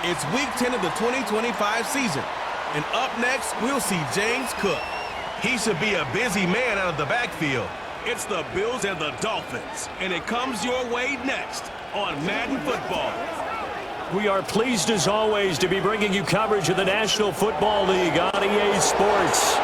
It's Week 10 of the 2025 season. And up next, we'll see James Cook. He should be a busy man out of the backfield. It's the Bills and the Dolphins. And it comes your way next on Madden Football. We are pleased as always to be bringing you coverage of the National Football League on EA Sports.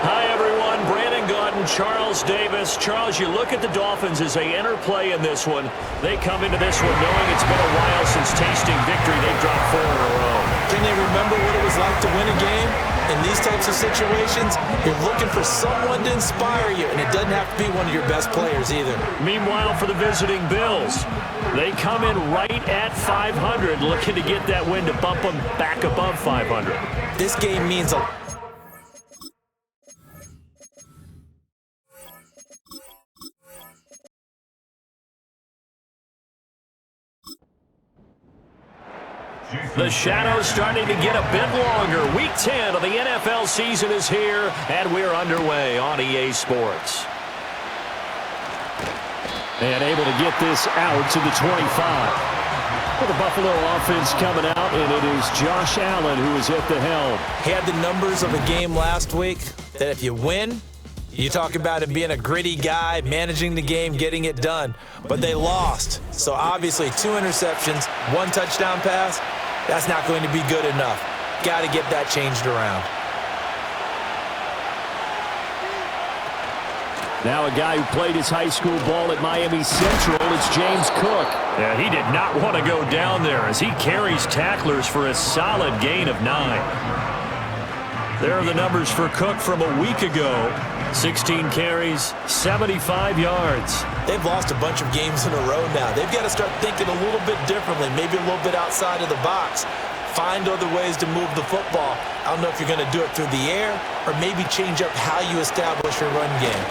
Hi everyone, Brandon Gaudin, Charles Davis. Charles, you look at the Dolphins as they enter play in this one. They come into this one knowing it's been a while since tasting victory. They've dropped 4 in a row. Can they remember what it was like to win a game? In these types of situations, you're looking for someone to inspire you, and it doesn't have to be one of your best players either. Meanwhile, for the visiting Bills, they come in right at 500, looking to get that win to bump them back above 500. This game means a The shadow's starting to get a bit longer. Week 10 of the NFL season is here, and we're underway on EA Sports. And able to get this out to the 25. For the Buffalo offense coming out, and it is Josh Allen who is at the helm. He had the numbers of a game last week that if you win, you talk about him being a gritty guy, managing the game, getting it done. But they lost. So obviously 2 interceptions, 1 touchdown pass. That's not going to be good enough. Got to get that changed around. Now a guy who played his high school ball at Miami Central is James Cook. Yeah, he did not want to go down there as he carries tacklers for a solid gain of 9. There are the numbers for Cook from a week ago. 16 carries, 75 yards. They've lost a bunch of games in a row now. They've got to start thinking a little bit differently, maybe a little bit outside of the box. Find other ways to move the football. I don't know if you're going to do it through the air or maybe change up how you establish your run game.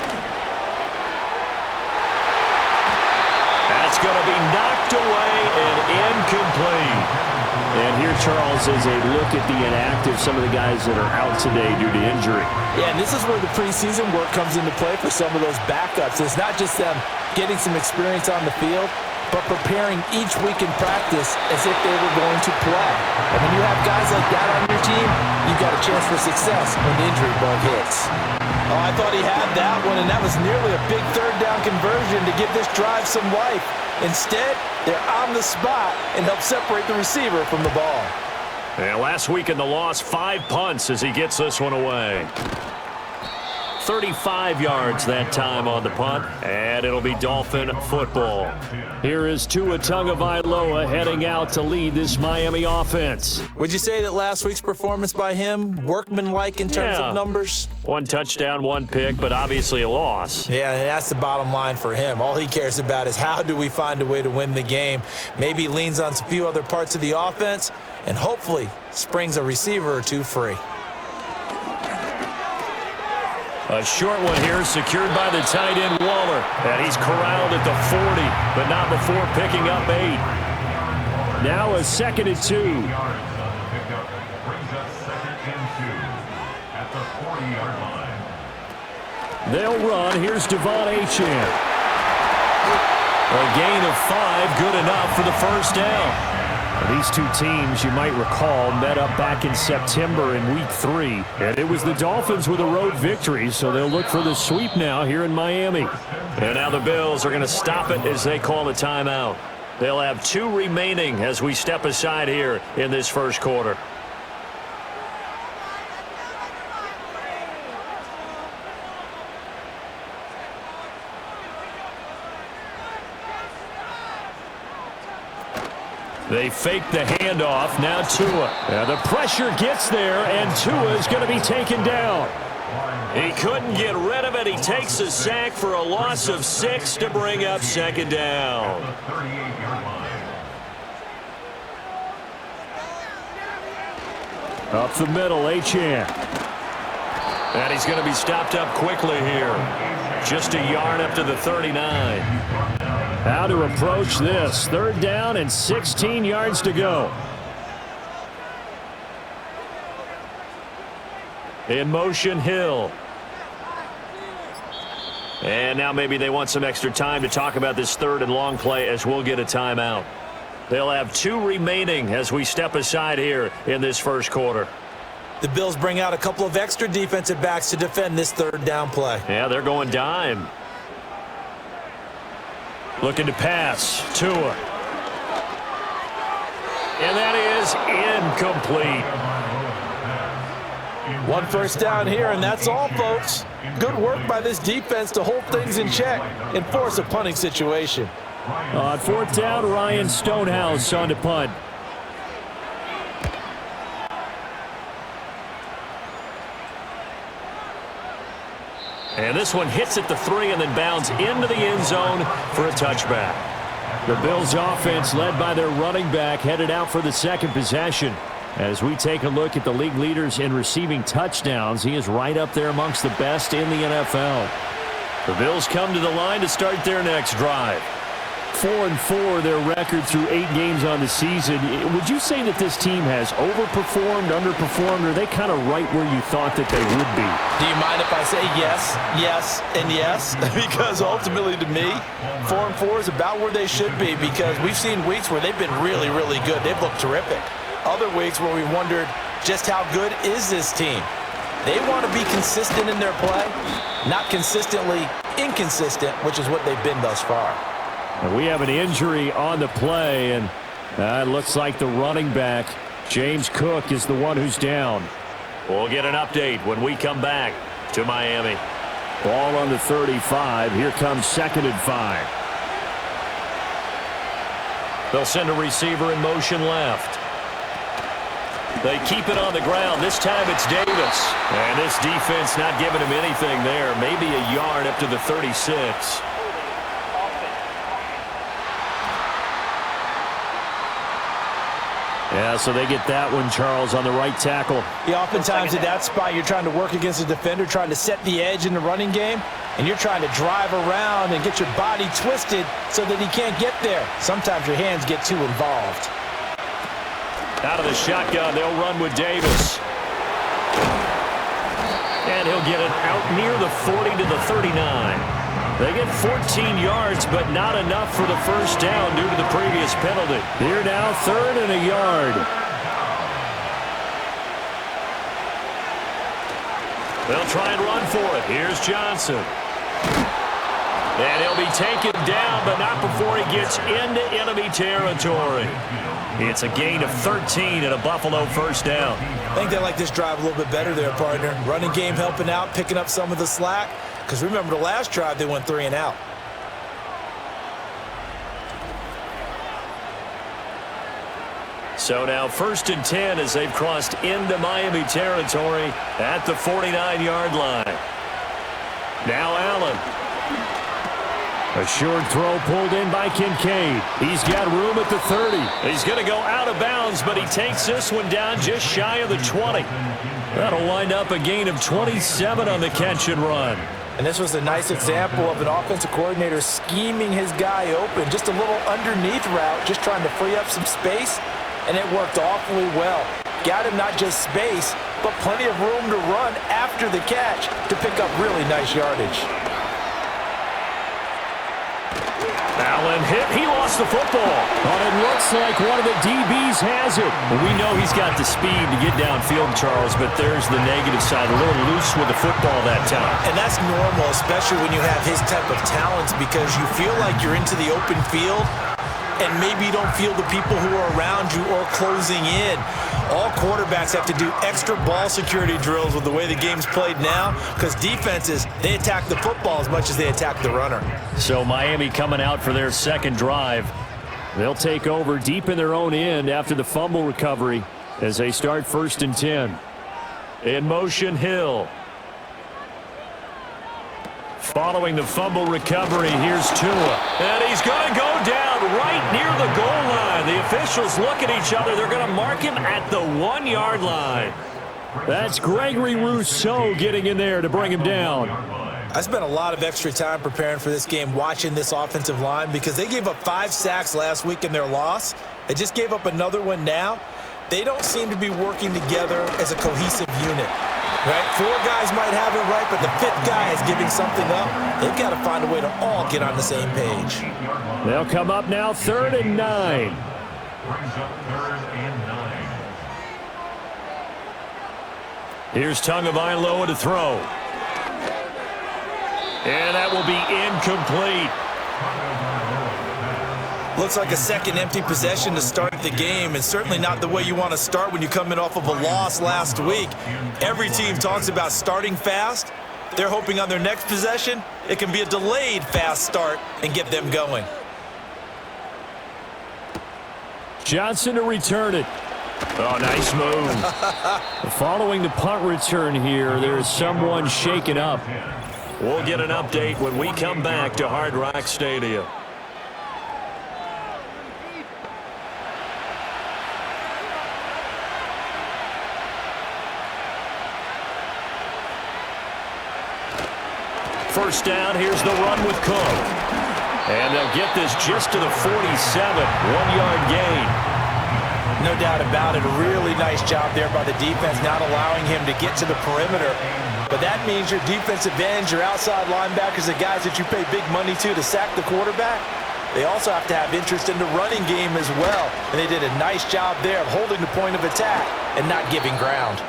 That's going to be knocked away and incomplete. And here, Charles, is a look at the inactive, some of the guys that are out today due to injury. Yeah, and this is where the preseason work comes into play for some of those backups. It's not just them getting some experience on the field, but preparing each week in practice as if they were going to play. And when you have guys like that on your team, you've got a chance for success when the injury bug hits. Oh, I thought he had that one, and that was nearly a big third down conversion to give this drive some life. Instead, they're on the spot and help separate the receiver from the ball. And last week in the loss, 5 punts as he gets this one away. 35 yards that time on the punt, and it'll be Dolphin football. Here is Tua Tagovailoa heading out to lead this Miami offense. Would you say that last week's performance by him, workmanlike in terms of numbers? 1 touchdown, 1 pick, but obviously a loss. Yeah, that's the bottom line for him. All he cares about is how do we find a way to win the game. Maybe leans on a few other parts of the offense, and hopefully springs a receiver or 2 free. A short one here, secured by the tight end Waller. And he's corralled at the 40, but not before picking up 8. Now a 2nd and 2. They'll run. Here's Devon Achane. A gain of 5, good enough for the first down. These two teams, you might recall, met up back in September in Week 3. And it was the Dolphins with a road victory, so they'll look for the sweep now here in Miami. And now the Bills are going to stop it as they call a timeout. They'll have 2 remaining as we step aside here in this first quarter. They fake the handoff. Now Tua. The pressure gets there, and Tua is going to be taken down. He couldn't get rid of it. He takes a sack for a loss of 6 to bring up 2nd down. Up the middle, Achane. And he's going to be stopped up quickly here. Just a yard up to the 39. How to approach this. 3rd down and 16 yards to go. In motion, Hill. And now maybe they want some extra time to talk about this 3rd and long play as we'll get a timeout. They'll have 2 remaining as we step aside here in this first quarter. The Bills bring out a couple of extra defensive backs to defend this third down play. Yeah, they're going dime. Looking to pass. Tua. And that is incomplete. 1 first down here, and that's all, folks. Good work by this defense to hold things in check and force a punting situation. On 4th down, Ryan Stonehouse on to punt. And this one hits at the 3 and then bounds into the end zone for a touchback. The Bills offense, led by their running back, headed out for the second possession. As we take a look at the league leaders in receiving touchdowns, he is right up there amongst the best in the NFL. The Bills come to the line to start their next drive. 4-4 their record through 8 games on the season. Would you say that this team has overperformed, underperformed, or are they kind of right where you thought that they would be? Do you mind if I say yes, yes, and yes? Because ultimately to me, 4-4 is about where they should be, because we've seen weeks where they've been really, really good. They've looked terrific. Other weeks where we wondered just how good is this team. They want to be consistent in their play, not consistently inconsistent, which is what they've been thus far. And we have an injury on the play, and it looks like the running back, James Cook, is the one who's down. We'll get an update when we come back to Miami. Ball on the 35. Here comes 2nd and 5. They'll send a receiver in motion left. They keep it on the ground. This time it's Davis. And this defense not giving him anything there. Maybe a yard up to the 36. Yeah, so they get that one, Charles, on the right tackle. Yeah, oftentimes at that spot, you're trying to work against a defender, trying to set the edge in the running game, and you're trying to drive around and get your body twisted so that he can't get there. Sometimes your hands get too involved. Out of the shotgun, they'll run with Davis. And he'll get it out near the 40 to the 39. They get 14 yards, but not enough for the first down due to the previous penalty. Here now, 3rd and a yard. They'll try and run for it. Here's Johnson. And he'll be taken down, but not before he gets into enemy territory. It's a gain of 13 and a Buffalo first down. I think they like this drive a little bit better there, partner. Running game helping out, picking up some of the slack. Because remember the last drive, they went 3 and out. So now 1st and 10 as they've crossed into Miami territory at the 49-yard line. Now Allen. A short throw pulled in by Kincaid. He's got room at the 30. He's going to go out of bounds, but he takes this one down just shy of the 20. That'll wind up a gain of 27 on the catch and run. And this was a nice example of an offensive coordinator scheming his guy open. Just a little underneath route, just trying to free up some space, and it worked awfully well. Got him not just space, but plenty of room to run after the catch to pick up really nice yardage. Allen hit. He lost the football. But it looks like one of the DBs has it. Well, we know he's got the speed to get downfield, Charles, but there's the negative side. A little loose with the football that time. And that's normal, especially when you have his type of talents, because you feel like you're into the open field and maybe you don't feel the people who are around you or closing in. All quarterbacks have to do extra ball security drills with the way the game's played now, because defenses, they attack the football as much as they attack the runner. So Miami coming out for their second drive. They'll take over deep in their own end after the fumble recovery as they start 1st and 10. In motion, Hill. Following the fumble recovery, here's Tua. And he's going to go down right near the goal line. The officials look at each other. They're going to mark him at the 1-yard line. That's Gregory Rousseau getting in there to bring him down. I spent a lot of extra time preparing for this game, watching this offensive line, because they gave up 5 sacks last week in their loss. They just gave up another one now. They don't seem to be working together as a cohesive unit. Right? 4 guys might have it right, but the 5th guy is giving something up. They've got to find a way to all get on the same page. They'll come up now 3rd and 9. Brings up 3rd and 9. Here's Tagovailoa to throw. And that will be incomplete. Looks like a second empty possession to start the game, and certainly not the way you want to start when you come in off of a loss last week. Every team talks about starting fast. They're hoping on their next possession, it can be a delayed fast start and get them going. Johnson to return it. Oh, nice move. Following the punt return here, there's someone shaken up. We'll get an update when we come back to Hard Rock Stadium. First down, here's the run with Cook. And they'll get this just to the 47, 1-yard gain. No doubt about it. A really nice job there by the defense, not allowing him to get to the perimeter. But that means your defensive ends, your outside linebackers, the guys that you pay big money to sack the quarterback, they also have to have interest in the running game as well. And they did a nice job there of holding the point of attack and not giving ground.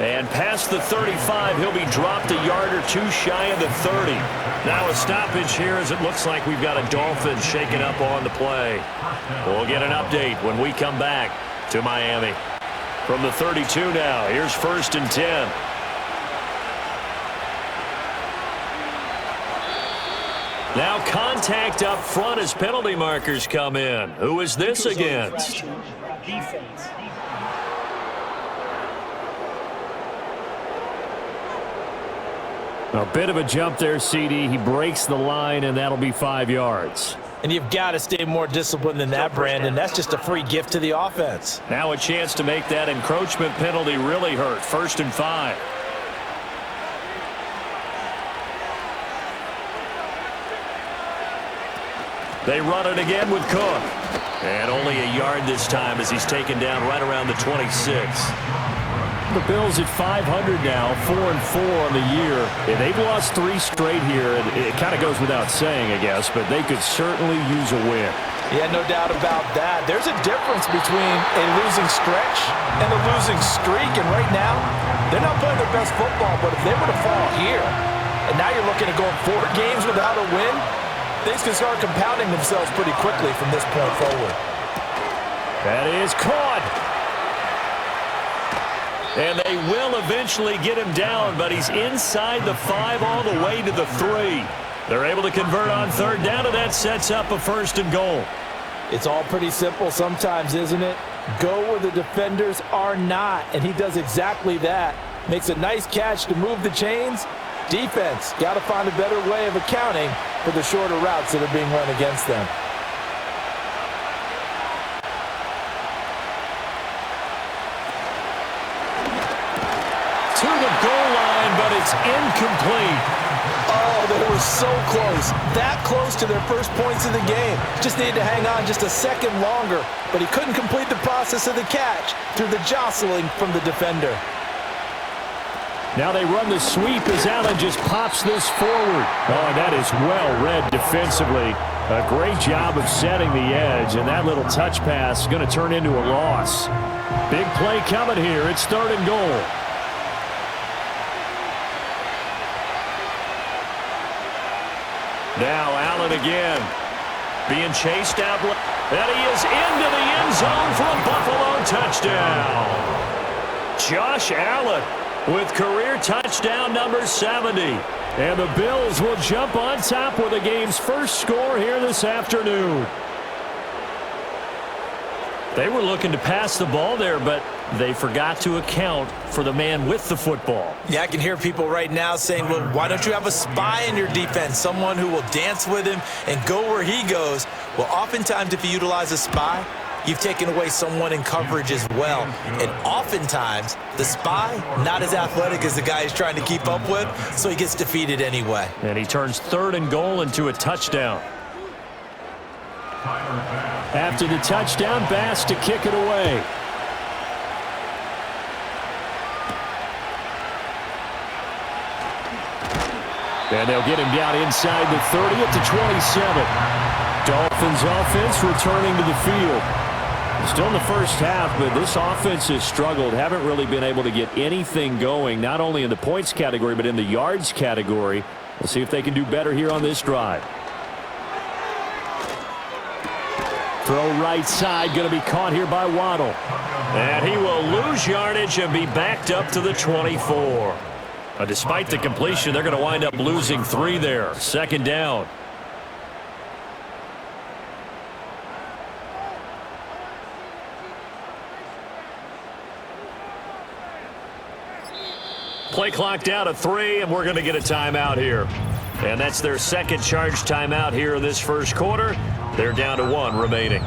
And past the 35, he'll be dropped a yard or two shy of the 30. Now a stoppage here as it looks like we've got a Dolphins shaking up on the play. We'll get an update when we come back to Miami. From the 32 now, here's 1st and 10. Now contact up front as penalty markers come in. Who is this against? Defense. A bit of a jump there, CD. He breaks the line, and that'll be 5 yards. And you've got to stay more disciplined than that, Brandon. That's just a free gift to the offense. Now a chance to make that encroachment penalty really hurt. 1st and 5. They run it again with Cook. And only a yard this time as he's taken down right around the 26. The Bills at 500 now, 4-4 on the year. And they've lost 3 straight here. It kind of goes without saying, I guess, but they could certainly use a win. Yeah, no doubt about that. There's a difference between a losing stretch and a losing streak. And right now, they're not playing their best football, but if they were to fall here, and now you're looking at going 4 games without a win, things can start compounding themselves pretty quickly from this point forward. That is caught. And they will eventually get him down, but he's inside the 5 all the way to the 3. They're able to convert on 3rd down, and that sets up a 1st and goal. It's all pretty simple sometimes, isn't it? Go where the defenders are not, and he does exactly that. Makes a nice catch to move the chains. Defense, got to find a better way of accounting for the shorter routes that are being run against them. To the goal line, but it's incomplete. Oh, they were so close. That close to their first points of the game. Just needed to hang on just a second longer, but he couldn't complete the process of the catch through the jostling from the defender. Now they run the sweep as Allen just pops this forward. Oh, and that is well read defensively. A great job of setting the edge, and that little touch pass is going to turn into a loss. Big play coming here. It's 3rd and goal. Now Allen again. Being chased out. And he is into the end zone for a Buffalo touchdown. Josh Allen with career touchdown number 70. And the Bills will jump on top with the game's first score here this afternoon. They were looking to pass the ball there, but they forgot to account for the man with the football. Yeah, I can hear people right now saying, well, why don't you have a spy in your defense, someone who will dance with him and go where he goes? Well, oftentimes if you utilize a spy, you've taken away someone in coverage as well. And oftentimes, the spy, not as athletic as the guy he's trying to keep up with, so he gets defeated anyway. And he turns 3rd and goal into a touchdown. After the touchdown, Bass to kick it away. And they'll get him down inside the 30 at the 27. Dolphins offense returning to the field. Still in the first half, but this offense has struggled. Haven't really been able to get anything going, not only in the points category, but in the yards category. We'll see if they can do better here on this drive. Throw right side, going to be caught here by Waddle. And he will lose yardage and be backed up to the 24. Despite the completion, they're going to wind up losing 3 there. Second down. Play clock down to 3, and we're going to get a timeout here. And that's their second charge timeout here in this first quarter. They're down to 1 remaining.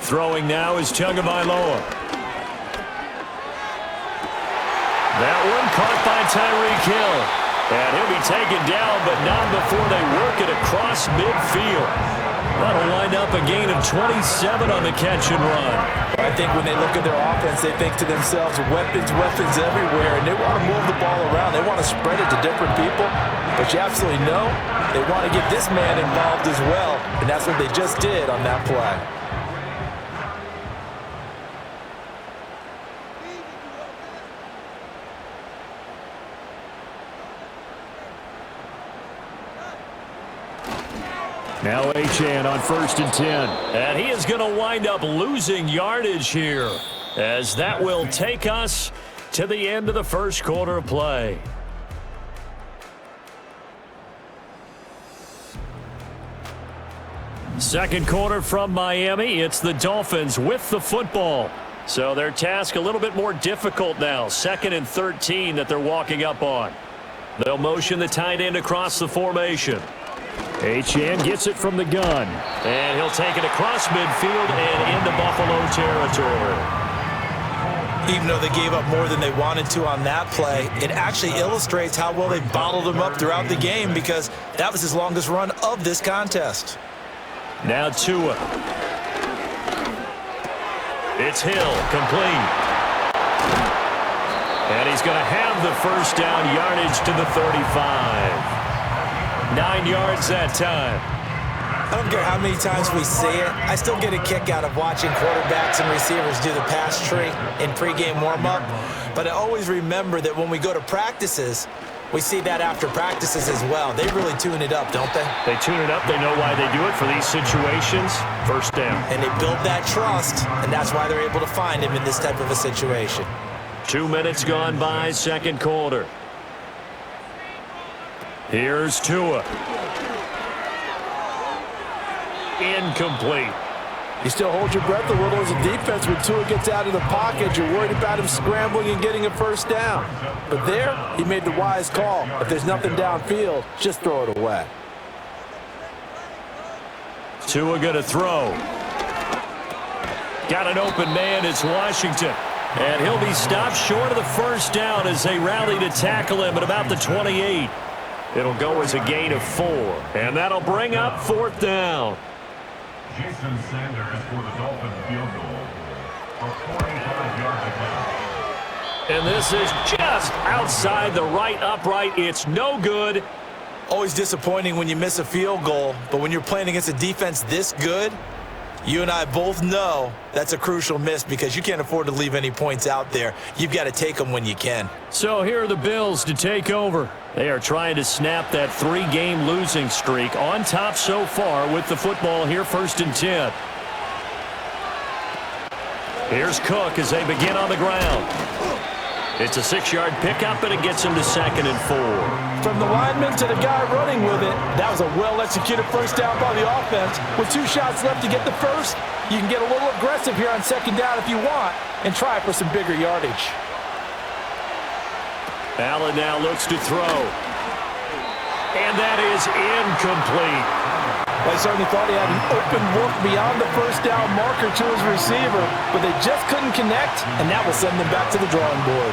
Throwing now is Tagovailoa. That one caught by Tyreek Hill. And he'll be taken down, but not before they work it across midfield. That'll wind up a gain of 27 on the catch and run. I think when they look at their offense, they think to themselves, weapons everywhere, and they want to move the ball around. They want to spread it to different people. But you absolutely know they want to get this man involved as well, and that's what they just did on that play. Now Achane on 1st and 10. And he is going to wind up losing yardage here, as that will take us to the end of the first quarter of play. Second quarter from Miami. It's the Dolphins with the football. So their task a little bit more difficult now. 2nd and 13 that they're walking up on. They'll motion the tight end across the formation. Achane gets it from the gun. And he'll take it across midfield and into Buffalo territory. Even though they gave up more than they wanted to on that play, it actually illustrates how well they bottled them up throughout the game, because that was his longest run of this contest. Now Tua. It's Hill, complete. And he's going to have the first down, yardage to the 35. 9 yards that time. I don't care how many times we see it. I still get a kick out of watching quarterbacks and receivers do the pass tree in pregame warm-up. But I always remember that when we go to practices, we see that after practices as well. They really tune it up, don't they? They tune it up. They know why they do it for these situations. First down. And they build that trust, and that's why they're able to find him in this type of a situation. 2 minutes gone by, second quarter. Here's Tua. Incomplete. You still hold your breath a little as a defense when Tua gets out of the pocket. You're worried about him scrambling and getting a first down. But there, he made the wise call. If there's nothing downfield, just throw it away. Tua going to throw. Got an open man. It's Washington. And he'll be stopped short of the first down as they rally to tackle him at about the 28. It'll go as a gain of 4. And that'll bring up 4th down. Jason Sanders for the Dolphins field goal for 45 yards attempt. And this is just outside the right upright. It's no good. Always disappointing when you miss a field goal, but when you're playing against a defense this good, you and I both know that's a crucial miss, because you can't afford to leave any points out there. You've got to take them when you can. So here are the Bills to take over. They are trying to snap that 3-game losing streak, on top so far with the football here, 1st and 10. Here's Cook as they begin on the ground. It's a 6-yard pickup, and it gets him to 2nd and 4. From the lineman to the guy running with it, that was a well-executed first down by the offense. With 2 shots left to get the first, you can get a little aggressive here on 2nd down if you want and try for some bigger yardage. Allen now looks to throw. And that is incomplete. I certainly thought he had an open look beyond the first down marker to his receiver, but they just couldn't connect, and that will send them back to the drawing board.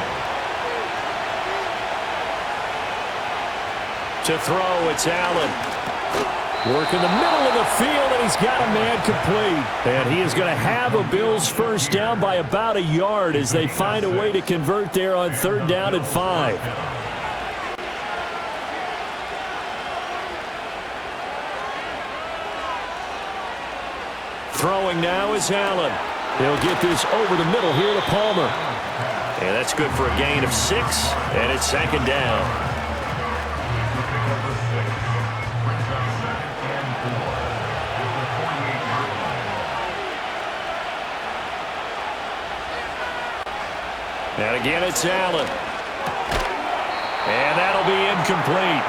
To throw, it's Allen. Working the middle of the field, and he's got a man complete. And he is going to have a Bills first down by about a yard as they find a way to convert there on 3rd down and 5. Throwing now is Allen. He'll get this over the middle here to Palmer. And that's good for a gain of 6, and it's 2nd down. And again, it's Allen. And that'll be incomplete.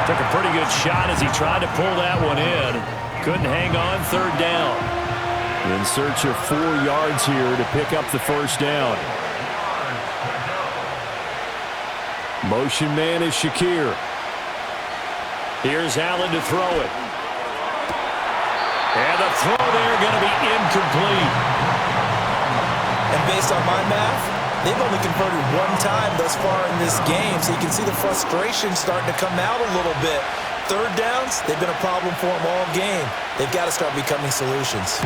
Took a pretty good shot as he tried to pull that one in. Couldn't hang on, 3rd down. In search of 4 yards here to pick up the first down. Motion man is Shakir. Here's Allen to throw it. And the throw there going to be incomplete. And based on my math, they've only converted 1 time thus far in this game, so you can see the frustration starting to come out a little bit. 3rd downs, they've been a problem for them all game. They've got to start becoming solutions.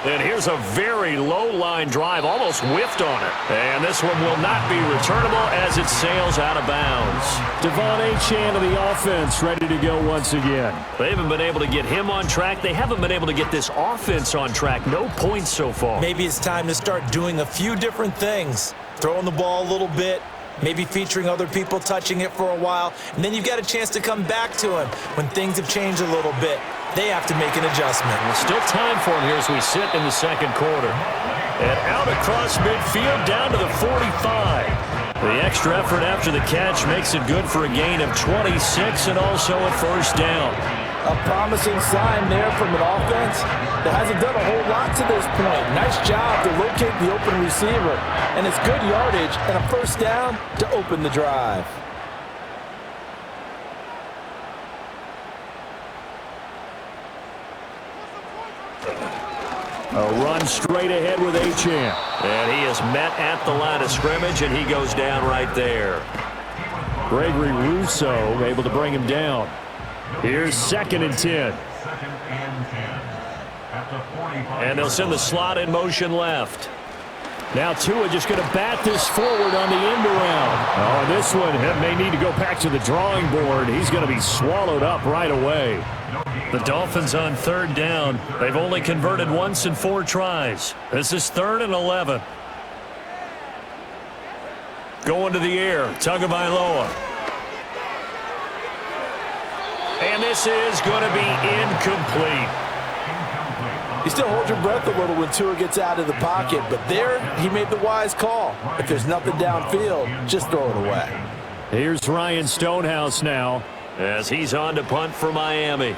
And here's a very low-line drive, almost whiffed on it. And this one will not be returnable as it sails out of bounds. Devon Achane of the offense ready to go once again. They haven't been able to get him on track. They haven't been able to get this offense on track. No points so far. Maybe it's time to start doing a few different things. Throwing the ball a little bit, maybe featuring other people touching it for a while, and then you've got a chance to come back to him when things have changed a little bit. They have to make an adjustment. Well, still time for him here as we sit in the 2nd quarter. And out across midfield down to the 45. The extra effort after the catch makes it good for a gain of 26 and also a first down. A promising sign there from an offense that hasn't done a whole lot to this point. Nice job to locate the open receiver. And it's good yardage and a first down to open the drive. A run straight ahead with Achane. And he is met at the line of scrimmage, and he goes down right there. Gregory Rousseau able to bring him down. Here's 2nd and 10. And they'll send the slot in motion left. Now Tua just going to bat this forward on the end around. Oh, and this one may need to go back to the drawing board. He's going to be swallowed up right away. The Dolphins on 3rd down. They've only converted once in 4 tries. This is 3rd and 11. Going to the air. Tagovailoa. And this is going to be incomplete. You still hold your breath a little when Tua gets out of the pocket, but there he made the wise call. If there's nothing downfield, just throw it away. Here's Ryan Stonehouse now as he's on to punt for Miami.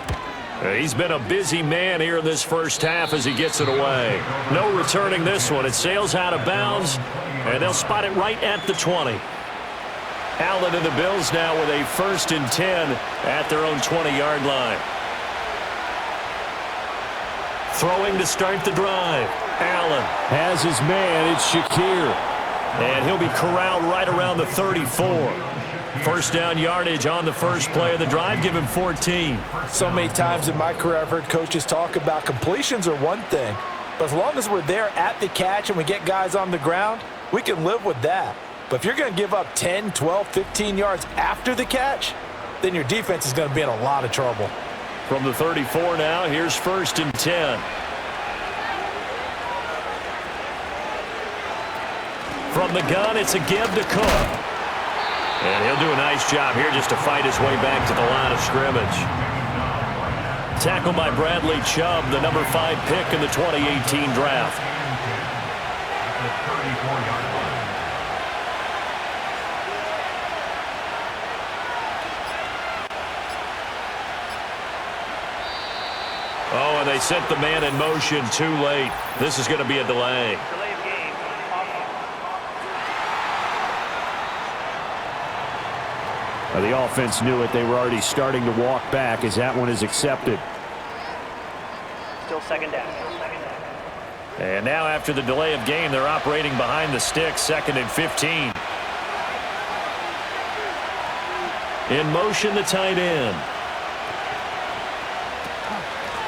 He's been a busy man here in this first half as he gets it away. No returning this one. It sails out of bounds, and they'll spot it right at the 20. Allen and the Bills now with a 1st and 10 at their own 20-yard line. Throwing to start the drive. Allen has his man. It's Shakir. And he'll be corralled right around the 34. First down yardage on the first play of the drive. Give him 14. So many times in my career I've heard coaches talk about completions are one thing. But as long as we're there at the catch and we get guys on the ground, we can live with that. But if you're going to give up 10, 12, 15 yards after the catch, then your defense is going to be in a lot of trouble. From the 34 now, here's 1st and 10. From the gun, it's a give to Cook. And he'll do a nice job here just to fight his way back to the line of scrimmage. Tackled by Bradley Chubb, the number 5 pick in the 2018 draft. Oh, and they sent the man in motion too late. This is going to be a delay. The offense knew it. They were already starting to walk back as that one is accepted. Still 2nd down. And now after the delay of game, they're operating behind the sticks, 2nd and 15. In motion, the tight end.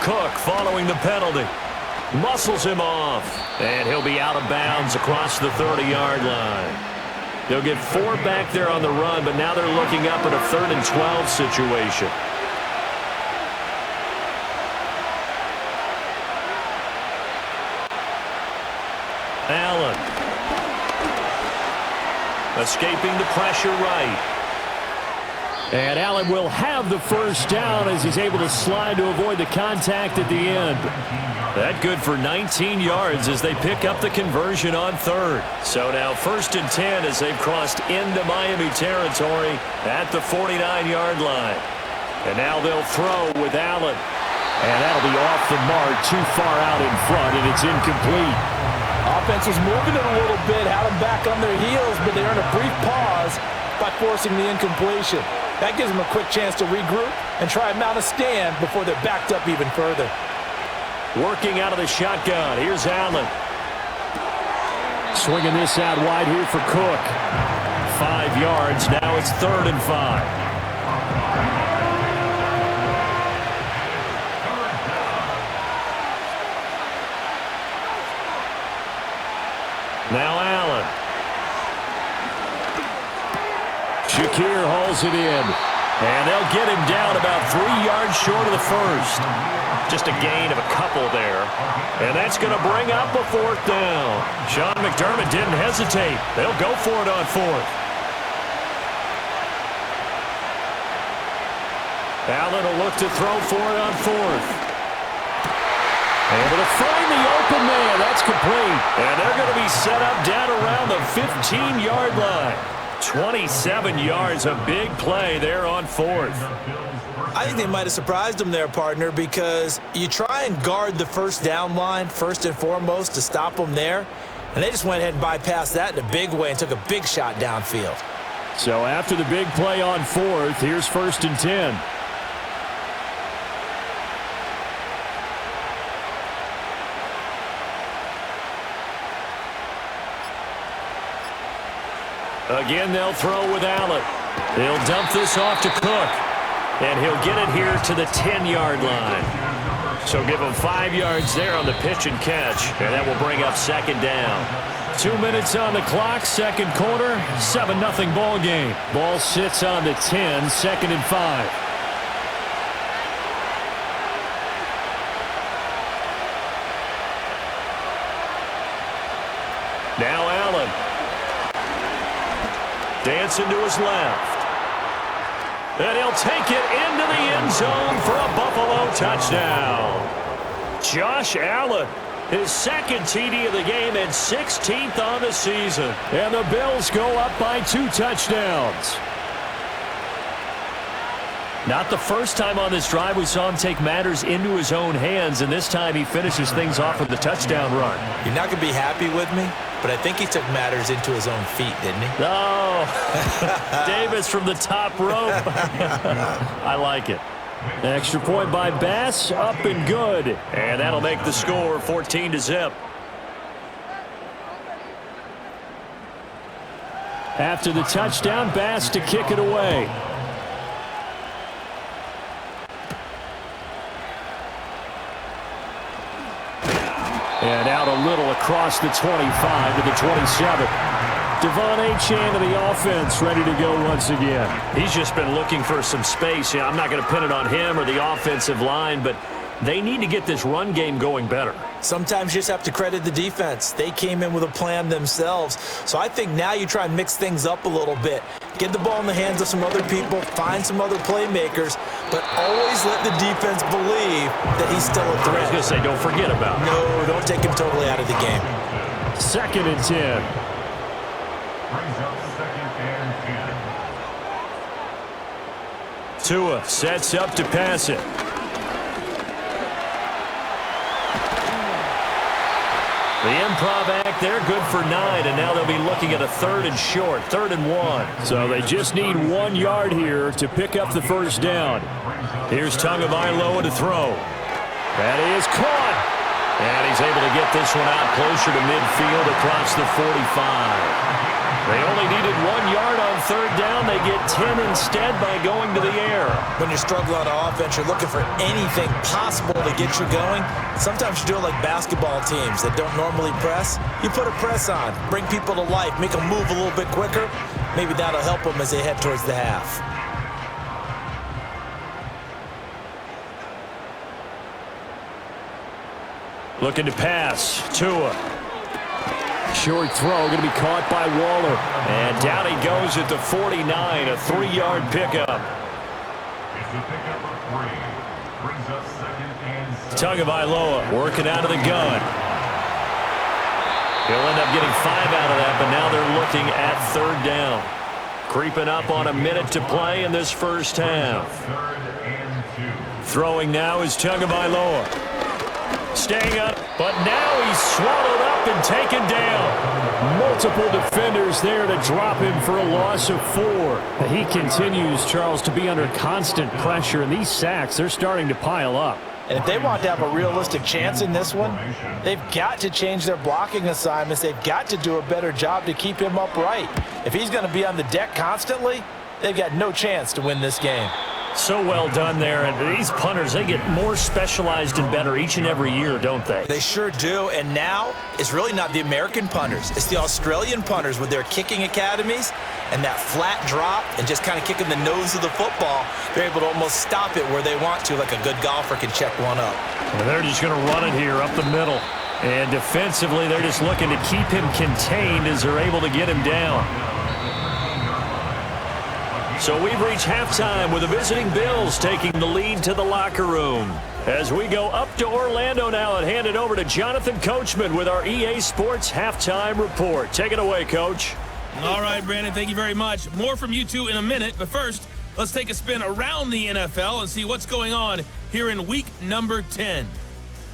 Cook following the penalty. Muscles him off. And he'll be out of bounds across the 30-yard line. They'll get 4 back there on the run, but now they're looking up at a 3rd and 12 situation. Allen. Escaping the pressure right. And Allen will have the first down as he's able to slide to avoid the contact at the end. That good for 19 yards as they pick up the conversion on 3rd. So now 1st and 10 as they've crossed into Miami territory at the 49-yard line. And now they'll throw with Allen. And that'll be off the mark, too far out in front, and it's incomplete. Offense was moving it a little bit, had them back on their heels, but they earned a brief pause by forcing the incompletion. That gives them a quick chance to regroup and try and mount a stand before they're backed up even further. Working out of the shotgun. Here's Allen. Swinging this out wide here for Cook. 5 yards. Now it's 3rd and 5. Now Allen. Shakir hauls it in. And they'll get him down about 3 yards short of the first. Just a gain of a couple there. And that's going to bring up a 4th down. Sean McDermott didn't hesitate. They'll go for it on 4th. Allen will look to throw for it on 4th. Able to find the open man. That's complete. And they're going to be set up down around the 15-yard line. 27 yards, a big play there on 4th. I think they might have surprised them there, partner, because you try and guard the first down line first and foremost to stop them there, and they just went ahead and bypassed that in a big way and took a big shot downfield. So after the big play on 4th, here's 1st and 10. Again, they'll throw with Allen. They'll dump this off to Cook. And he'll get it here to the 10-yard line. So give him 5 yards there on the pitch and catch. And that will bring up 2nd down. 2 minutes on the clock, 2nd quarter, 7-0 ball game. Ball sits on the 10, 2nd and 5. Now Allen. Dancing to his left. And he'll take it into the end zone for a Buffalo touchdown. Josh Allen, his 2nd TD of the game and 16th on the season. And the Bills go up by 2 touchdowns. Not the first time on this drive we saw him take matters into his own hands, and this time he finishes things off with the touchdown run. You're not going to be happy with me, but I think he took matters into his own feet, didn't he? Oh, Davis from the top rope. I like it. Extra point by Bass, up and good. And that'll make the score 14-0. After the touchdown, Bass to kick it away. And out a little across the 25 to the 27. Devon Achane of the offense ready to go once again. He's just been looking for some space. I'm not going to pin it on him or the offensive line, but they need to get this run game going better. Sometimes you just have to credit the defense. They came in with a plan themselves. So I think now you try and mix things up a little bit. Get the ball in the hands of some other people, find some other playmakers, but always let the defense believe that he's still a threat. I was going to say, don't forget about him. No, don't take him totally out of the game. 2nd and 10. Brings up 2nd and 10. Tua sets up to pass it. The improv act there, good for 9, and now they'll be looking at a 3rd and short, 3rd and 1. So they just need 1 yard here to pick up the first down. Here's Tagovailoa to throw. That is caught. And he's able to get this one out closer to midfield across the 45. They only needed 1 yard on third down. They get 10 instead by going to the air. When you're struggling on offense, you're looking for anything possible to get you going. Sometimes you do it like basketball teams that don't normally press. You put a press on, bring people to life, make them move a little bit quicker. Maybe that'll help them as they head towards the half. Looking to pass. Tua. Short throw going to be caught by Waller. And down he goes at the 49, a 3-yard pickup. It's a pickup of 3. Brings up 2nd and 7. Tagovailoa working out of the gun. He'll end up getting 5 out of that, but now they're looking at third down. Creeping up on a minute to play in this first half. 3rd and 2. Throwing now is Tagovailoa. Staying up, but now he's swallowed up and taken down. Multiple defenders there to drop him for a loss of 4. He continues, Charles, to be under constant pressure, and these sacks, they're starting to pile up. And if they want to have a realistic chance in this one, they've got to change their blocking assignments. They've got to do a better job to keep him upright. If he's going to be on the deck constantly, they've got no chance to win this game. So well done there. And these punters, they get more specialized and better each and every year, don't they? They sure do. And now it's really not the American punters. It's the Australian punters with their kicking academies and that flat drop and just kind of kicking the nose of the football. They're able to almost stop it where they want to, like a good golfer can check one up. And they're just going to run it here up the middle. And defensively, they're just looking to keep him contained as they're able to get him down. So we've reached halftime with the visiting Bills taking the lead to the locker room. As we go up to Orlando now and hand it over to Jonathan Coachman with our EA Sports Halftime Report. Take it away, Coach. All right, Brandon, thank you very much. More from you two in a minute, but first, let's take a spin around the NFL and see what's going on here in week number 10.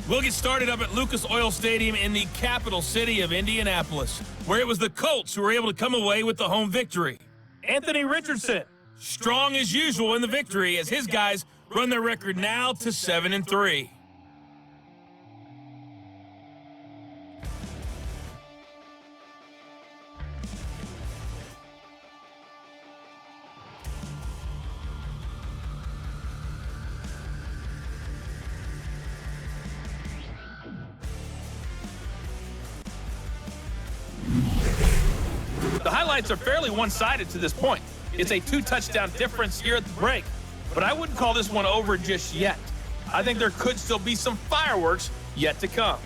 We'll get started up at Lucas Oil Stadium in the capital city of Indianapolis, where it was the Colts who were able to come away with the home victory. Anthony Richardson, strong as usual in the victory as his guys run their record now to 7-3. The highlights are fairly one-sided to this point. It's a 2-touchdown difference here at the break, but I wouldn't call this one over just yet. I think there could still be some fireworks yet to come.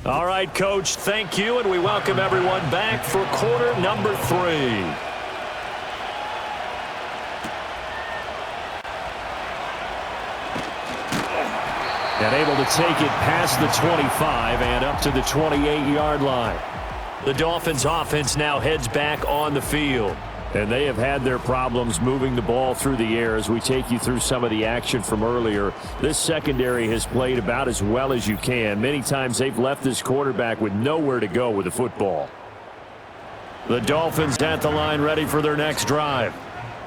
All right, Coach, thank you, and we welcome everyone back for quarter number 3. And able to take it past the 25 and up to the 28-yard line. The Dolphins offense now heads back on the field. And they have had their problems moving the ball through the air as we take you through some of the action from earlier. This secondary has played about as well as you can. Many times they've left this quarterback with nowhere to go with the football. The Dolphins at the line ready for their next drive.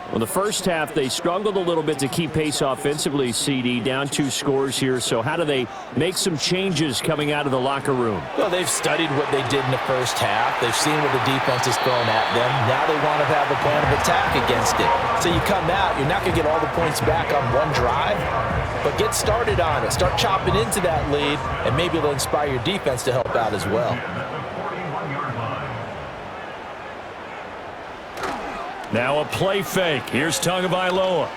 Well, the first half, they struggled a little bit to keep pace offensively, CD, down 2 scores here. So how do they make some changes coming out of the locker room? Well, they've studied what they did in the first half. They've seen what the defense is throwing at them. Now they want to have a plan of attack against it. So you come out, you're not going to get all the points back on one drive, but get started on it. Start chopping into that lead, and maybe it'll inspire your defense to help out as well. Now a play fake. Here's Tagovailoa.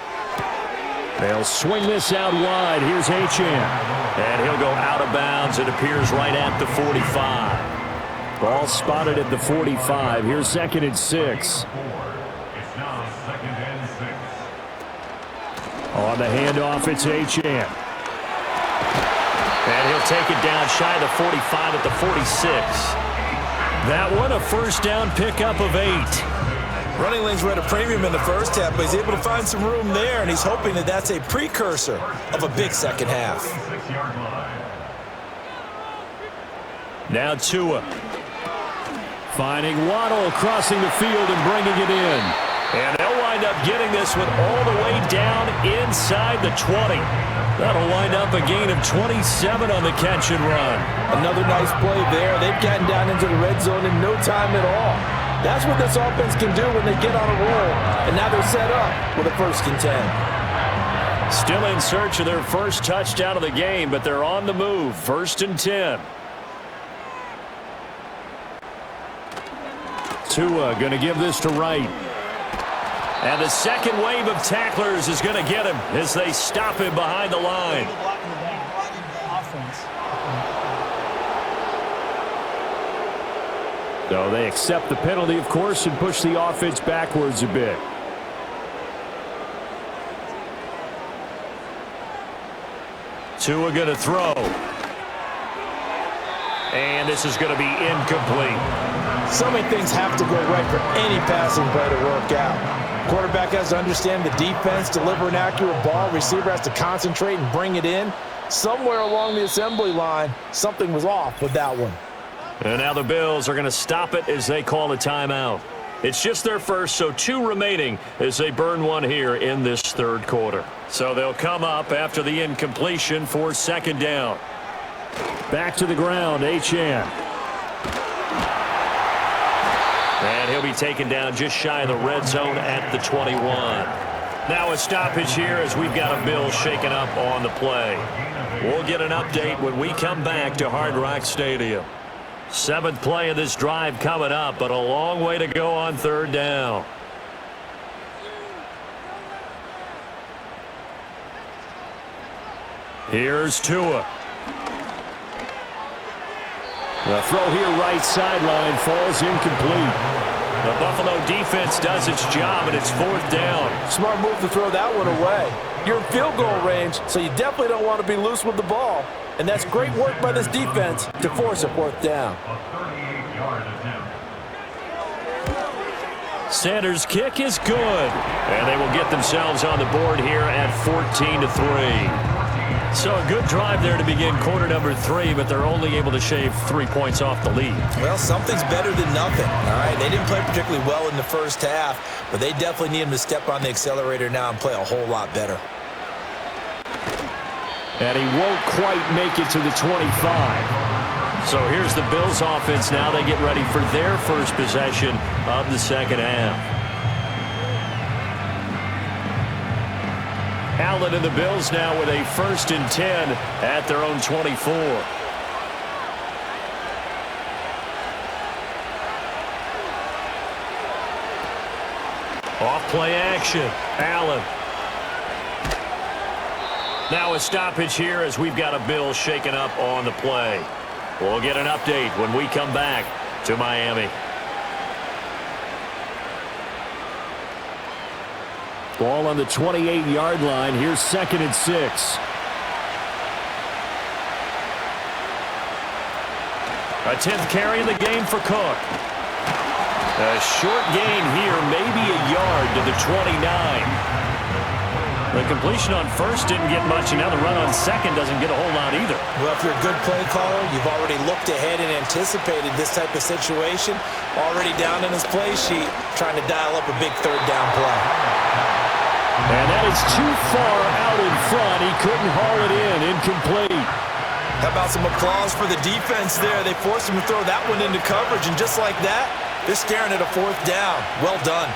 They'll swing this out wide. Here's Achane. And he'll go out of bounds. It appears right at the 45. Ball spotted at the 45. Here's 2nd and 6. It's now 2nd and 6. On the handoff, it's Achane. And he'll take it down shy of the 45 at the 46. That one, a first down pickup of 8. Running lanes were at a premium in the first half, but he's able to find some room there, and he's hoping that that's a precursor of a big second half. Now Tua. Finding Waddle crossing the field and bringing it in. And they'll wind up getting this one all the way down inside the 20. That'll wind up a gain of 27 on the catch and run. Another nice play there. They've gotten down into the red zone in no time at all. That's what this offense can do when they get on a roll. And now they're set up with a 1st and 10. Still in search of their first touchdown of the game, but they're on the move. 1st and 10. Tua going to give this to Wright. And the second wave of tacklers is going to get him as they stop him behind the line. So they accept the penalty, of course, and push the offense backwards a bit. Tua going to throw. And this is going to be incomplete. So many things have to go right for any passing play to work out. Quarterback has to understand the defense, deliver an accurate ball. Receiver has to concentrate and bring it in. Somewhere along the assembly line, something was off with that one. And now the Bills are going to stop it as they call a timeout. It's just their first, so 2 remaining as they burn one here in this 3rd quarter. So they'll come up after the incompletion for 2nd down. Back to the ground, Achane. And he'll be taken down just shy of the red zone at the 21. Now a stoppage here as we've got a Bills shaken up on the play. We'll get an update when we come back to Hard Rock Stadium. 7th play of this drive coming up, but a long way to go on 3rd down. Here's Tua. The throw here right sideline falls incomplete. The Buffalo defense does its job, and it's 4th down. Smart move to throw that one away. You're in field goal range, so you definitely don't want to be loose with the ball. And that's great work by this defense to force a 4th down. A 38-yard attempt. Sanders' kick is good. And they will get themselves on the board here at 14-3. So a good drive there to begin quarter number 3, but they're only able to shave 3 points off the lead. Well, something's better than nothing. All right, they didn't play particularly well in the first half, but they definitely need them to step on the accelerator now and play a whole lot better. And he won't quite make it to the 25. So here's the Bills offense now. They get ready for their first possession of the 2nd half. Allen and the Bills now with a 1st and 10 at their own 24. Off play action. Allen. Now a stoppage here as we've got a Bills shaken up on the play. We'll get an update when we come back to Miami. Ball on the 28-yard line. Here's 2nd and 6. A 10th carry in the game for Cook. A short gain here, maybe a yard to the 29. The completion on 1st didn't get much, and now the run on 2nd doesn't get a whole lot either. Well, if you're a good play caller, you've already looked ahead and anticipated this type of situation. Already down in his play sheet, trying to dial up a big 3rd down play. And that is too far out in front. He couldn't haul it in. Incomplete. How about some applause for the defense there? They forced him to throw that one into coverage, and just like that, they're staring at a 4th down. Well done.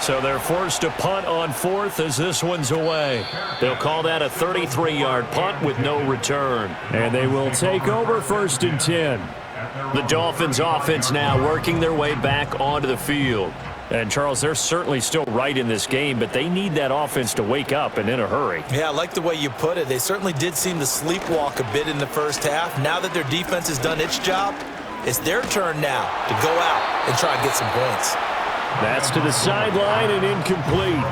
So they're forced to punt on 4th as this one's away. They'll call that a 33-yard punt with no return. And they will take over 1st and 10. The Dolphins offense now working their way back onto the field. And, Charles, they're certainly still right in this game, but they need that offense to wake up and in a hurry. Yeah, I like the way you put it. They certainly did seem to sleepwalk a bit in the first half. Now that their defense has done its job, it's their turn now to go out and try and get some points. That's to the sideline and incomplete.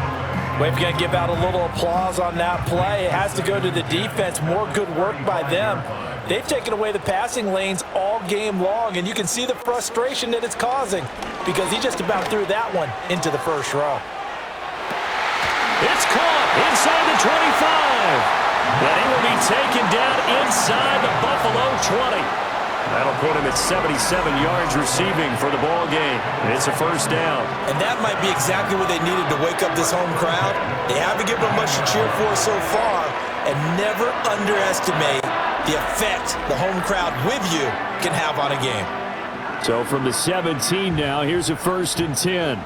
We've got to give out a little applause on that play. It has to go to the defense. More good work by them. They've taken away the passing lanes all game long, and you can see the frustration that it's causing because he just about threw that one into the first row. It's caught inside the 25. And he will be taken down inside the Buffalo 20. That'll put him at 77 yards receiving for the ball game. It's a first down. And that might be exactly what they needed to wake up this home crowd. They haven't given them much to cheer for so far, and never underestimate the effect the home crowd with you can have on a game. So from the 17 now, here's a 1st and 10.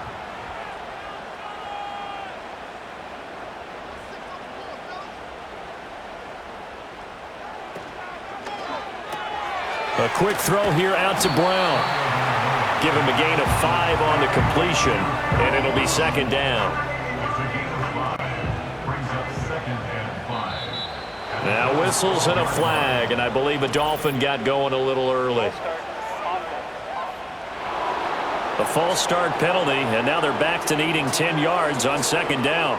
A quick throw here out to Brown. Give him a gain of 5 on the completion, and it'll be 2nd down. It's a gain of 5. Brings up 2nd and 5. Now whistles and a flag, and I believe a Dolphin got going a little early. A false start penalty, and now they're back to needing 10 yards on 2nd down.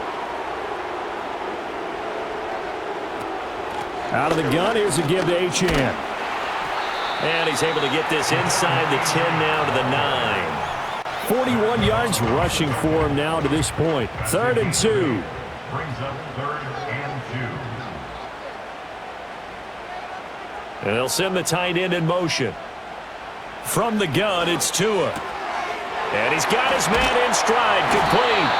Out of the gun, here's a give to Achane. And he's able to get this inside the 10 now to the 9. 41 yards rushing for him now to this point. 3rd and 2. Brings up 3rd and 2. And they'll send the tight end in motion. From the gun, it's Tua. And he's got his man in stride, complete.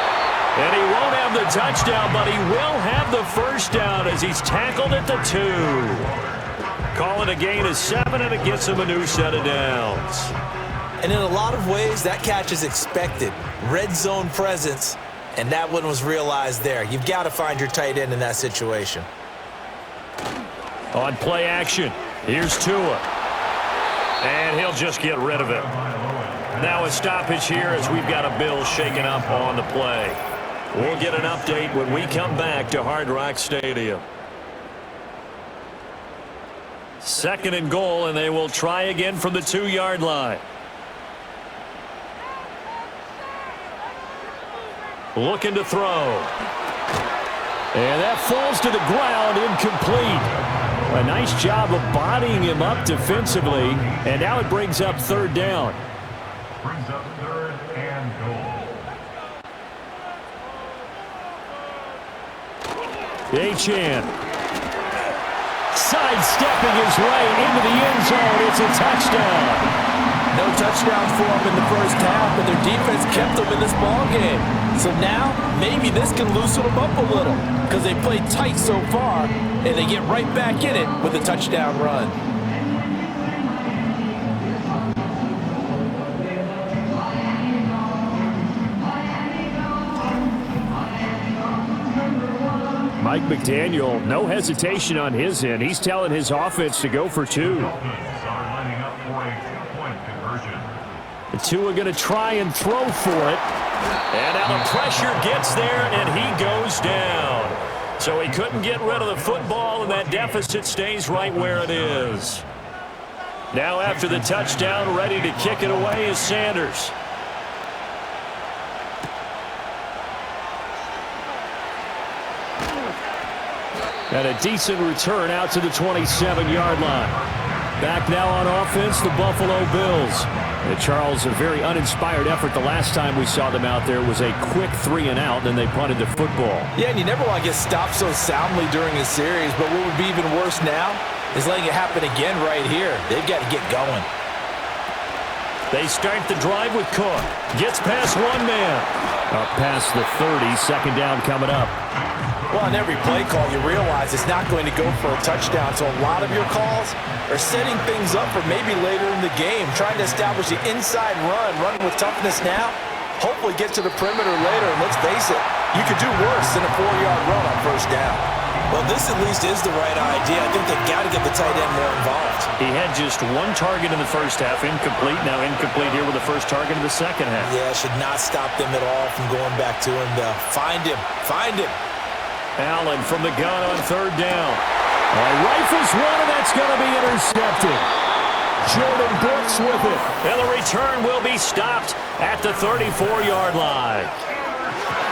And he won't have the touchdown, but he will have the first down as he's tackled at the 2. Calling a gain of 7, and it gets him a new set of downs. And in a lot of ways, that catch is expected. Red zone presence, and that one was realized there. You've got to find your tight end in that situation. On play action, here's Tua. And he'll just get rid of it. Now a stoppage here as we've got a Bill shaken up on the play. We'll get an update when we come back to Hard Rock Stadium. 2nd and goal, and they will try again from the 2-yard line. Looking to throw. And that falls to the ground, incomplete. A nice job of bodying him up defensively, and now it brings up 3rd down. Brings up 3rd and goal. Achane. Sidestepping his way into the end zone. It's a touchdown. No touchdowns for them in the first half, but their defense kept them in this ball game. So now, maybe this can loosen them up a little because they played tight so far, and they get right back in it with a touchdown run. Mike McDaniel, no hesitation on his end. He's telling his offense to go for 2. Dolphins are lining up for a 2-point conversion. The Tua going to try and throw for it. And now the pressure gets there, and he goes down. So he couldn't get rid of the football, and that deficit stays right where it is. Now after the touchdown, ready to kick it away is Sanders. And a decent return out to the 27-yard line. Back now on offense, the Buffalo Bills. And Charles, a very uninspired effort the last time we saw them out there was a quick 3-and-out, then they punted the football. Yeah, and you never want to get stopped so soundly during a series, but what would be even worse now is letting it happen again right here. They've got to get going. They start the drive with Cook. Gets past one man. Up past the 30, 2nd down coming up. Well, on every play call, you realize it's not going to go for a touchdown, so a lot of your calls are setting things up for maybe later in the game, trying to establish the inside run with toughness now, hopefully get to the perimeter later, and let's face it, you could do worse than a 4-yard run on 1st down. Well, this at least is the right idea. I think they've got to get the tight end more involved. He had just 1 target in the first half, incomplete. Now incomplete here with the first target in the second half. Yeah, should not stop them at all from going back to him. Find him. Allen from the gun on 3rd down. Rifles one, and that's going to be intercepted. Jordan Brooks with it. And the return will be stopped at the 34-yard line.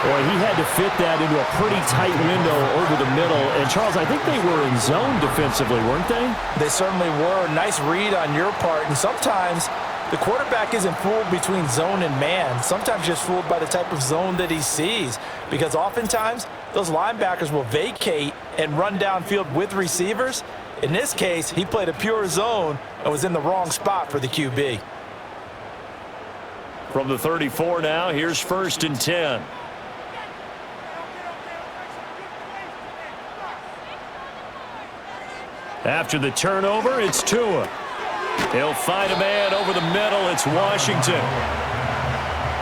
Boy, he had to fit that into a pretty tight window over the middle. And, Charles, I think they were in zone defensively, weren't they? They certainly were. Nice read on your part. And sometimes the quarterback isn't fooled between zone and man. Sometimes just fooled by the type of zone that he sees. Because oftentimes those linebackers will vacate and run downfield with receivers. In this case, he played a pure zone and was in the wrong spot for the QB. From the 34 now, here's 1st and 10. After the turnover, it's Tua. He'll find a man over the middle. It's Washington.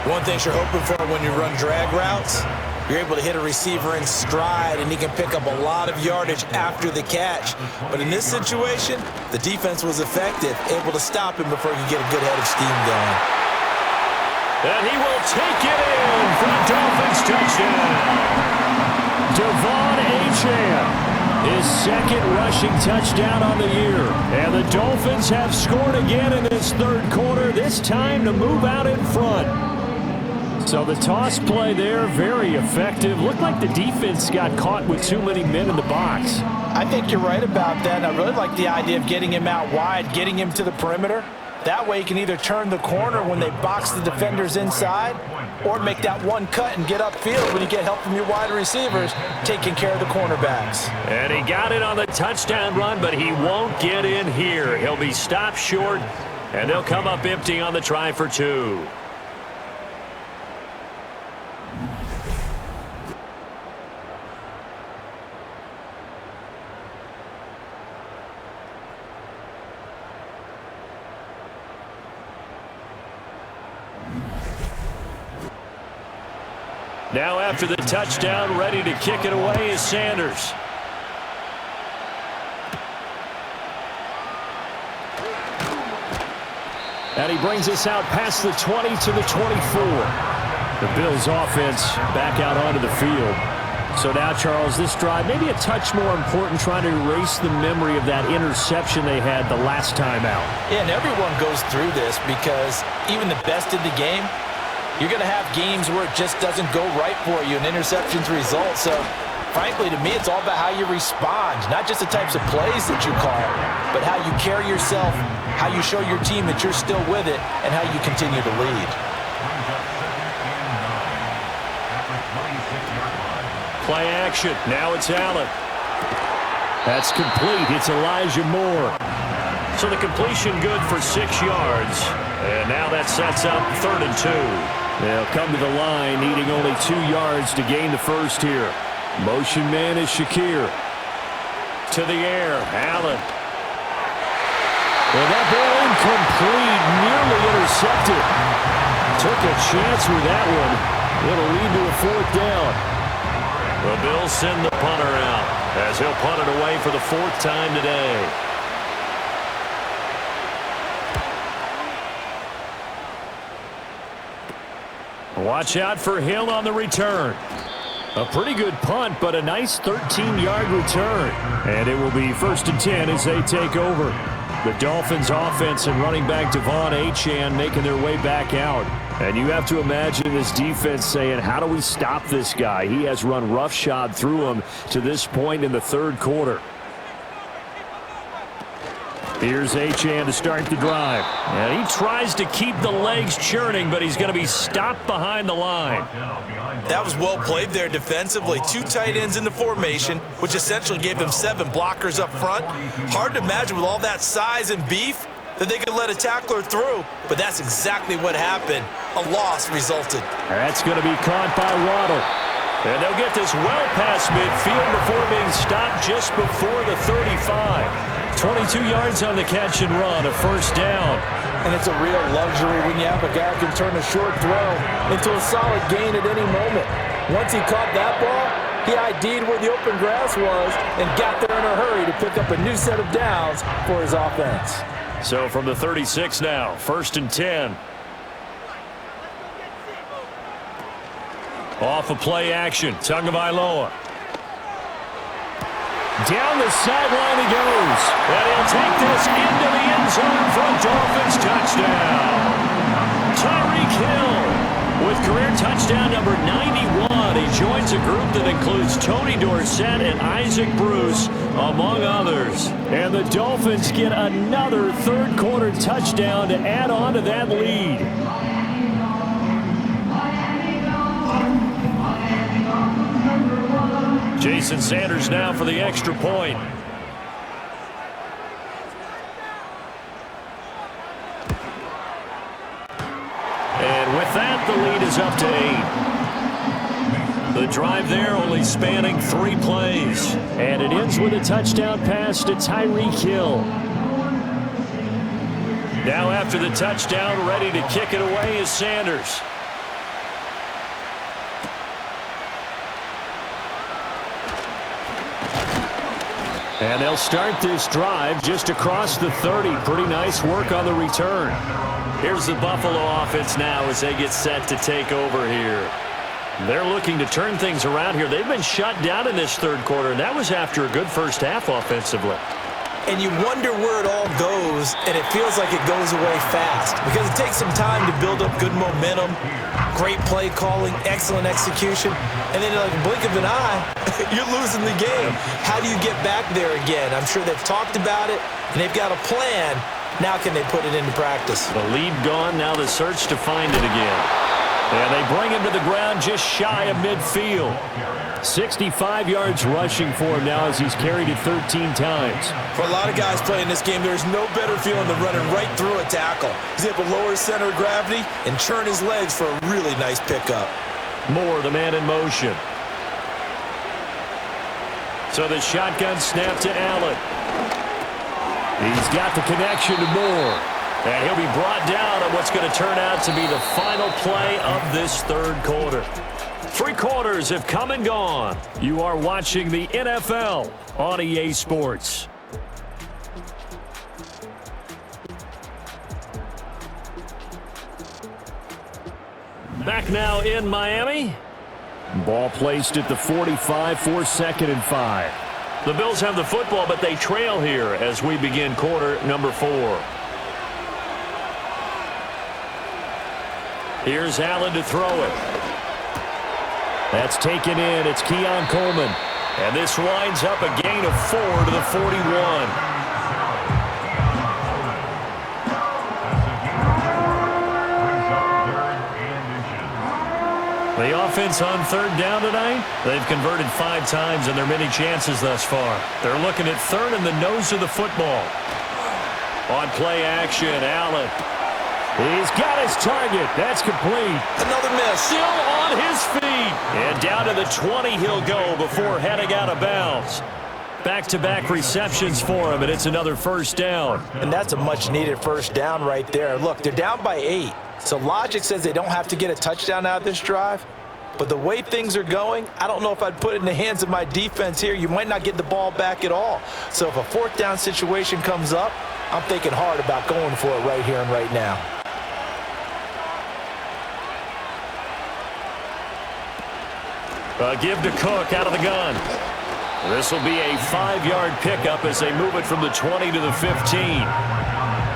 One thing you're hoping for when you run drag routes, you're able to hit a receiver in stride, and he can pick up a lot of yardage after the catch. But in this situation, the defense was effective, able to stop him before he could get a good head of steam going. And he will take it in for the Dolphins touchdown. Devon Achane. His second rushing touchdown on the year. And the Dolphins have scored again in this third quarter, this time to move out in front. So the toss play there, very effective. Looked like the defense got caught with too many men in the box. I think you're right about that. I really like the idea of getting him out wide, getting him to the perimeter. That way you can either turn the corner when they box the defenders inside or make that one cut and get upfield when you get help from your wide receivers taking care of the cornerbacks. And he got it on the touchdown run, but he won't get in here. He'll be stopped short, and they'll come up empty on the try for 2. Now after the touchdown, ready to kick it away is Sanders. And he brings us out past the 20 to the 24. The Bills offense back out onto the field. So now, Charles, this drive maybe a touch more important, trying to erase the memory of that interception they had the last time out. Yeah, and everyone goes through this because even the best in the game, you're going to have games where it just doesn't go right for you and interceptions result. So, frankly, to me, it's all about how you respond, not just the types of plays that you call, but how you carry yourself, how you show your team that you're still with it, and how you continue to lead. Play action. Now it's Allen. That's complete. It's Elijah Moore. So the completion good for 6 yards. And now that sets up 3rd and 2. They'll come to the line, needing only 2 yards to gain the first here. Motion man is Shakir. To the air, Allen. Well, that ball incomplete, nearly intercepted. Took a chance with that one. It'll lead to a 4th down. The Bills send the punter out as he'll punt it away for the 4th time today. Watch out for Hill on the return. A pretty good punt, but a nice 13-yard return. And it will be 1st and 10 as they take over. The Dolphins offense and running back Devon Achane making their way back out. And you have to imagine this defense saying, how do we stop this guy? He has run roughshod through him to this point in the 3rd quarter. Here's Achane to start the drive. And he tries to keep the legs churning, but he's going to be stopped behind the line. That was well played there defensively. 2 tight ends in the formation, which essentially gave them 7 blockers up front. Hard to imagine with all that size and beef that they could let a tackler through, but that's exactly what happened. A loss resulted. That's going to be caught by Waddle. And they'll get this well past midfield before being stopped just before the 35. 22 yards on the catch and run, a 1st down. And it's a real luxury when you have a guy who can turn a short throw into a solid gain at any moment. Once he caught that ball, he ID'd where the open grass was and got there in a hurry to pick up a new set of downs for his offense. So from the 36 now, 1st and 10. Off of play action, Tagovailoa. Down the sideline he goes. And he'll take this into the end zone for a Dolphins touchdown. Tyreek Hill with career touchdown number 91. He joins a group that includes Tony Dorsett and Isaac Bruce, among others. And the Dolphins get another 3rd quarter touchdown to add on to that lead. Jason Sanders now for the extra point. The lead is up to 8. The drive there only spanning 3 plays. And it ends with a touchdown pass to Tyreek Hill. Now after the touchdown, ready to kick it away is Sanders. And they'll start this drive just across the 30. Pretty nice work on the return. Here's the Buffalo offense now as they get set to take over here. They're looking to turn things around here. They've been shut down in this third quarter, and that was after a good first half offensively. And you wonder where it all goes, and it feels like it goes away fast because it takes some time to build up good momentum, great play calling, excellent execution, and then like a blink of an eye, you're losing the game. How do you get back there again? I'm sure they've talked about it, and they've got a plan. Now can they put it into practice? The lead gone, now the search to find it again. And they bring him to the ground just shy of midfield. 65 yards rushing for him now as he's carried it 13 times. For a lot of guys playing this game, there's no better feeling than running right through a tackle. He's able to lower his center of gravity and churn his legs for a really nice pickup. Moore, the man in motion. So the shotgun snap to Allen. He's got the connection to Moore. And he'll be brought down on what's going to turn out to be the final play of this third quarter. 3 quarters have come and gone. You are watching the NFL on EA Sports. Back now in Miami. Ball placed at the 45 for 2nd and 5. The Bills have the football, but they trail here as we begin quarter number 4. Here's Allen to throw it. That's taken in. It's Keon Coleman. And this winds up a gain of 4 to the 41. The offense on 3rd down tonight, they've converted 5 times in their many chances thus far. They're looking at 3rd and the nose of the football. On play action, Allen. He's got his target. That's complete. Another miss. Still on his feet. And down to the 20 he'll go before heading out of bounds. Back-to-back receptions for him, and it's another first down. And that's a much-needed first down right there. Look, they're down by 8. So logic says they don't have to get a touchdown out of this drive. But the way things are going, I don't know if I'd put it in the hands of my defense here. You might not get the ball back at all. So if a 4th down situation comes up, I'm thinking hard about going for it right here and right now. Give to Cook out of the gun. This will be a 5-yard pickup as they move it from the 20 to the 15.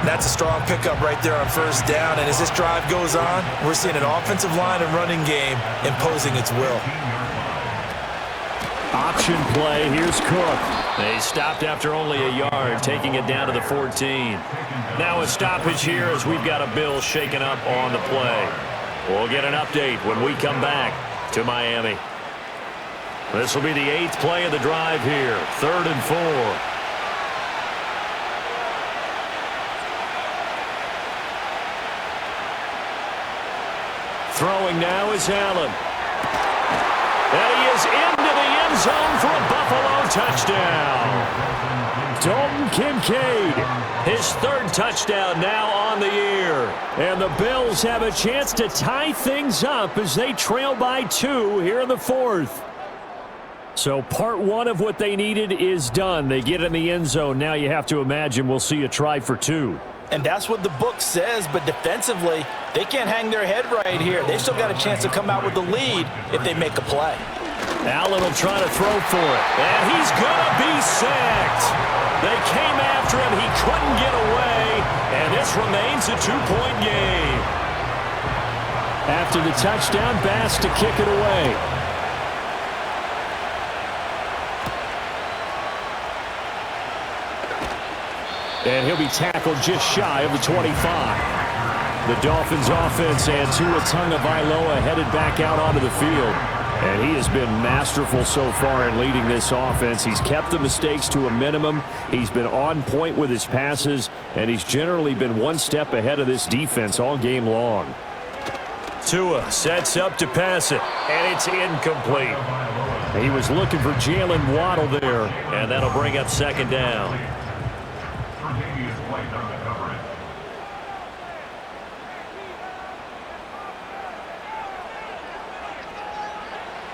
That's a strong pickup right there on first down. And as this drive goes on, we're seeing an offensive line and running game imposing its will. Option play. Here's Cook. They stopped after only a yard, taking it down to the 14. Now a stoppage here as we've got a Bill shaken up on the play. We'll get an update when we come back to Miami. This will be the 8th play of the drive here. 3rd and 4. Throwing now is Allen. And he is into the end zone for a Buffalo touchdown. Dalton Kincaid, his 3rd touchdown now on the year. And the Bills have a chance to tie things up as they trail by 2 here in the 4th. So part 1 of what they needed is done. They get in the end zone. Now you have to imagine we'll see a try for 2. And that's what the book says, but defensively, they can't hang their head right here. They've still got a chance to come out with the lead if they make a play. Allen will try to throw for it. And he's going to be sacked. They came after him. He couldn't get away. And this remains a 2-point game. After the touchdown, Bass to kick it away. And he'll be tackled just shy of the 25. The Dolphins offense and Tua Tagovailoa headed back out onto the field. And he has been masterful so far in leading this offense. He's kept the mistakes to a minimum. He's been on point with his passes. And he's generally been one step ahead of this defense all game long. Tua sets up to pass it, and it's incomplete. He was looking for Jalen Waddle there, and that'll bring up second down.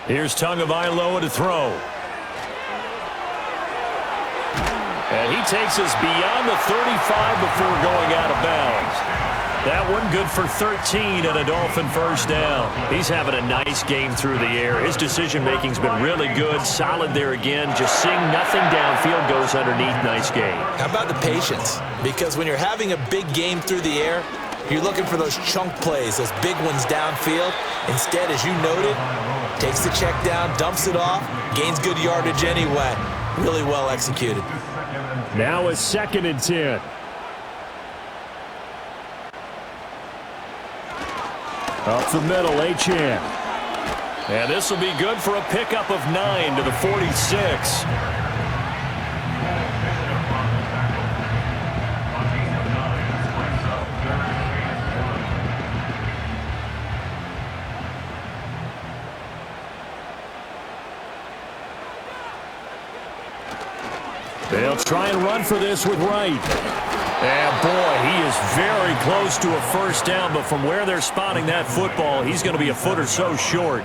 Here's Tagovailoa to throw. And he takes us beyond the 35 before going out of bounds. That one good for 13 and a Dolphin first down. He's having a nice game through the air. His decision-making's been really good. Solid there again. Just seeing nothing downfield goes underneath. Nice game. How about the patience? Because when you're having a big game through the air, you're looking for those chunk plays, those big ones downfield. Instead, as you noted, takes the check down, dumps it off, gains good yardage anyway. Really well executed. Now it's 2nd and 10. Up the middle, Achane. And this will be good for a pickup of 9 to the 46. They'll try and run for this with Wright. And boy, he is very close to a first down, but from where they're spotting that football, he's going to be a foot or so short.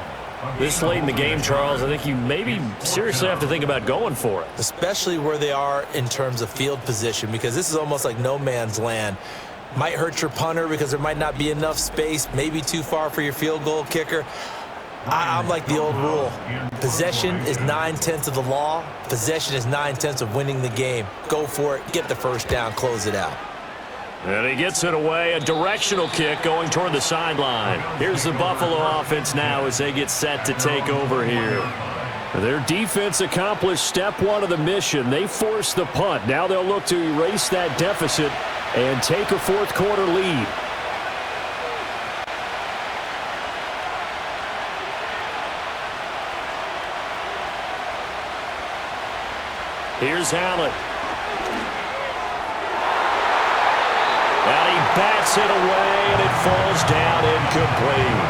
This late in the game, Charles, I think you maybe seriously have to think about going for it. Especially where they are in terms of field position, because this is almost like no man's land. Might hurt your punter because there might not be enough space, maybe too far for your field goal kicker. I'm like the old rule. Possession is 9/10 of the law. Possession is 9/10 of winning the game. Go for it. Get the first down. Close it out. And he gets it away. A directional kick going toward the sideline. Here's the Buffalo offense now as they get set to take over here. Their defense accomplished step one of the mission. They forced the punt. Now they'll look to erase that deficit and take a fourth quarter lead. Here's Allen. And he bats it away, and it falls down incomplete.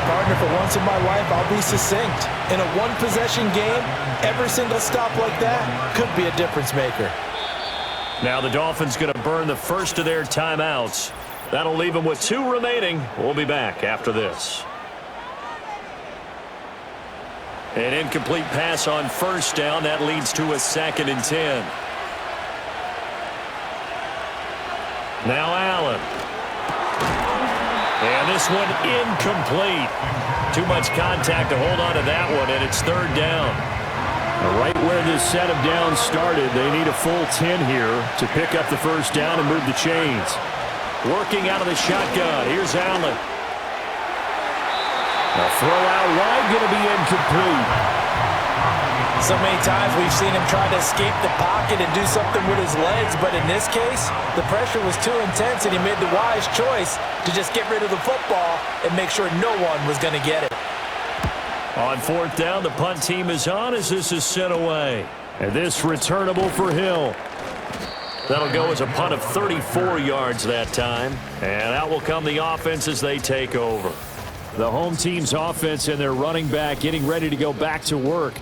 Partner, for once in my life, I'll be succinct. In a one-possession game, every single stop like that could be a difference maker. Now the Dolphins going to burn the first of their timeouts. That'll leave them with 2 remaining. We'll be back after this. An incomplete pass on first down. That leads to a 2nd and 10. Now Allen. And this one incomplete. Too much contact to hold on to that one, and it's 3rd down. Right where this set of downs started, they need a full 10 here to pick up the first down and move the chains. Working out of the shotgun. Here's Allen. A throw out wide, going to be incomplete. So many times we've seen him try to escape the pocket and do something with his legs, but in this case, the pressure was too intense and he made the wise choice to just get rid of the football and make sure no one was going to get it. On 4th down, the punt team is on as this is sent away. And this returnable for Hill. That'll go as a punt of 34 yards that time. And out will come the offense as they take over. The home team's offense and their running back getting ready to go back to work.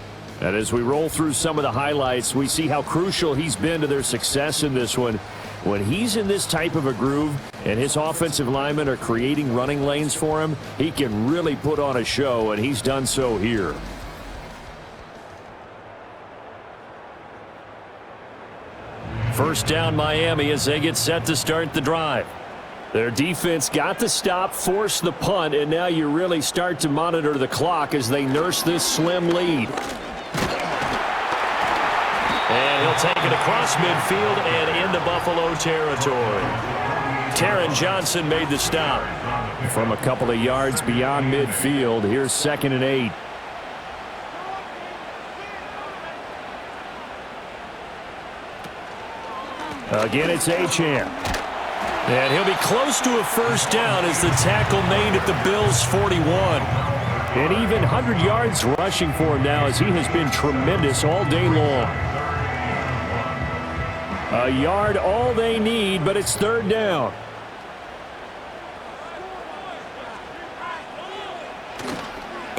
And as we roll through some of the highlights, we see how crucial he's been to their success in this one. When he's in this type of a groove and his offensive linemen are creating running lanes for him, he can really put on a show, and he's done so here. First down Miami as they get set to start the drive. Their defense got the stop, forced the punt, and now you really start to monitor the clock as they nurse this slim lead. And he'll take it across midfield and into Buffalo territory. Taron Johnson made the stop. From a couple of yards beyond midfield, here's 2nd and 8. Again, it's Achane. And he'll be close to a first down as the tackle made at the Bills' 41. And even 100 yards rushing for him now as he has been tremendous all day long. A yard all they need, but it's 3rd down.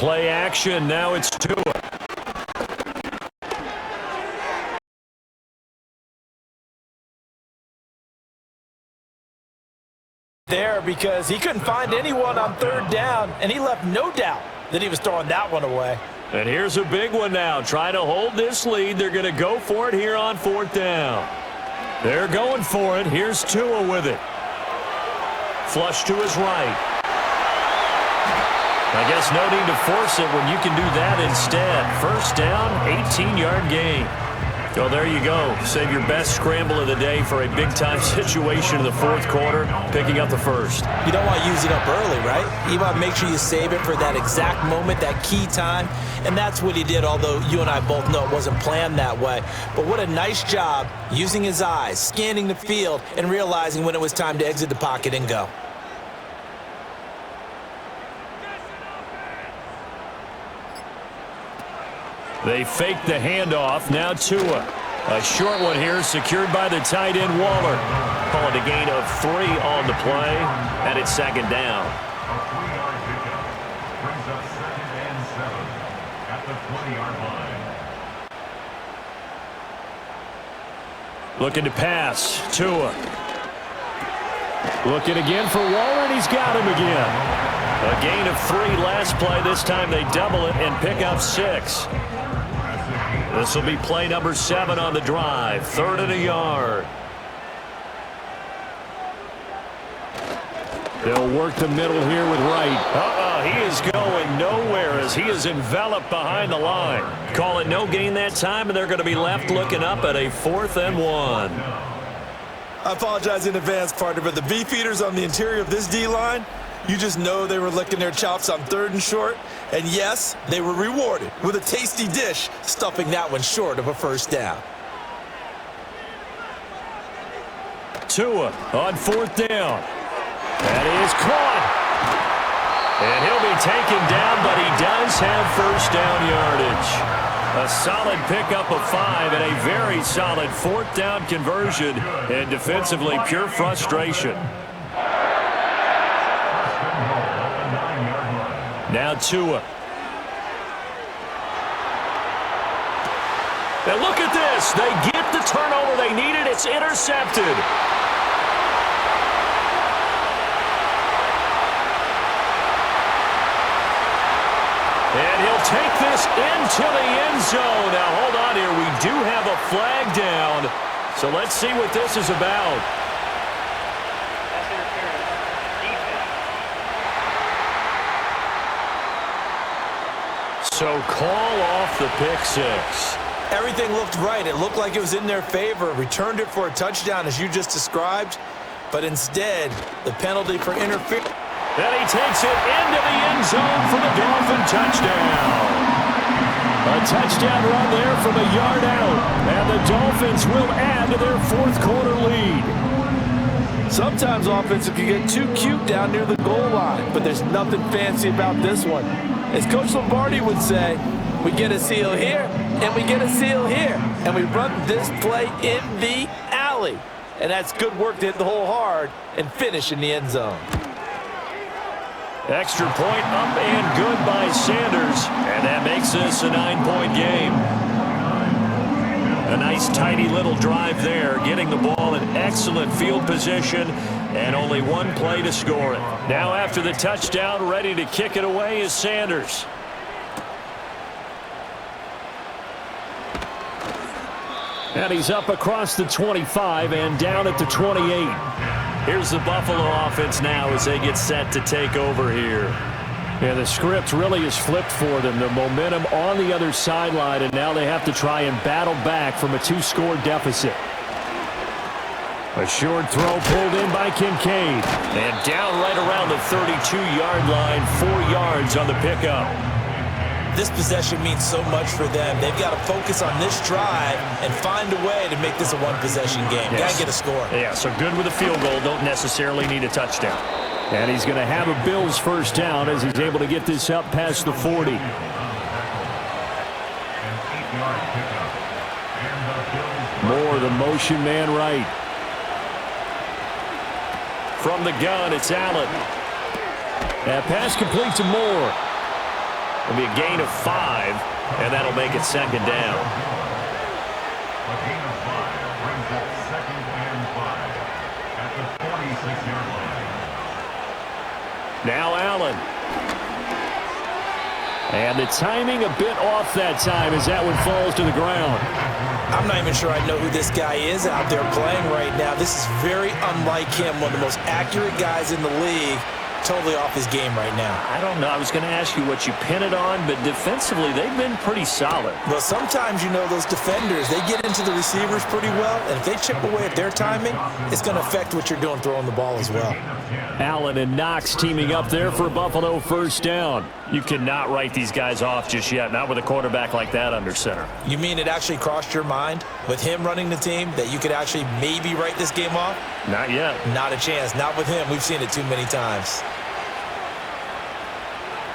Play action. Now it's Tua. There because he couldn't find anyone on third down, and he left no doubt that he was throwing that one away. And here's a big one now. Trying to hold this lead. They're going to go for it here on fourth down. They're going for it. Here's Tua with it. Flush to his right. I guess no need to force it when you can do that instead. First down, 18-yard gain. So there you go. Save your best scramble of the day for a big-time situation in the fourth quarter, picking up the first. You don't want to use it up early, right? You want to make sure you save it for that exact moment, that key time, and that's what he did, although you and I both know it wasn't planned that way. But what a nice job using his eyes, scanning the field, and realizing when it was time to exit the pocket and go. They fake the handoff. Now Tua. A short one here secured by the tight end Waller. Call it a gain of 3 on the play, and it's second down. A 3-yard pickup brings up 2nd and 7 at the 20-yard line. Looking to pass. Tua. Looking again for Waller, and he's got him again. A gain of 3 last play. This time they double it and pick up 6. This will be play number 7 on the drive. 3rd and a yard. They'll work the middle here with Wright. He is going nowhere as he is enveloped behind the line. Call it no gain that time, and they're going to be left looking up at a 4th and 1. I apologize in advance, partner, but the beefeaters on the interior of this D-line, you just know they were licking their chops on 3rd and short. And yes, they were rewarded with a tasty dish, stuffing that one short of a first down. Tua on 4th down. That is caught. And he'll be taken down, but he does have first down yardage. A solid pickup of 5 and a very solid 4th down conversion. And defensively, pure frustration. Now Tua. And look at this. They get the turnover they needed. It's intercepted. And he'll take this into the end zone. Now hold on here. We do have a flag down. So let's see what this is about. So call off the pick 6. Everything looked right. It looked like it was in their favor. Returned it for a touchdown, as you just described. But instead, the penalty for interference. Then he takes it into the end zone for the Dolphin touchdown. A touchdown run there from a yard out. And the Dolphins will add to their 4th quarter lead. Sometimes offenses can get too cute down near the goal line, but there's nothing fancy about this one. As Coach Lombardi would say, we get a seal here, and we get a seal here, and we run this play in the alley. And that's good work to hit the hole hard and finish in the end zone. Extra point up and good by Sanders, and that makes this a 9-point game. A nice tidy little drive there, getting the ball in excellent field position, and only 1 play to score it. Now after the touchdown, ready to kick it away is Sanders. And he's up across the 25 and down at the 28. Here's the Buffalo offense now as they get set to take over here. Yeah, the script really is flipped for them. The momentum on the other sideline, and now they have to try and battle back from a 2-score deficit. A short throw pulled in by Kincaid. And down right around the 32-yard line, 4 yards on the pickup. This possession means so much for them. They've got to focus on this drive and find a way to make this a one-possession game. Yes. Got to get a score. Yeah, so good with a field goal. Don't necessarily need a touchdown. And he's going to have a Bills first down as he's able to get this up past the 40. Moore, the motion man right. From the gun, it's Allen. That pass complete to Moore. It'll be a gain of 5, and that'll make it second down. A gain of 5 brings up 2nd and 5 at the 46-yard line. Now Allen. And the timing a bit off that time as that one falls to the ground. I'm not even sure I know who this guy is out there playing right now. This is very unlike him, one of the most accurate guys in the league. Totally off his game right now. I don't know. I was going to ask you what you pin it on, but defensively, they've been pretty solid. Well, sometimes, those defenders, they get into the receivers pretty well, and if they chip away at their timing, it's going to affect what you're doing throwing the ball as well. Allen and Knox teaming up there for Buffalo first down. You cannot write these guys off just yet, not with a quarterback like that under center. You mean it actually crossed your mind with him running the team that you could actually maybe write this game off? Not yet. Not a chance. Not with him. We've seen it too many times.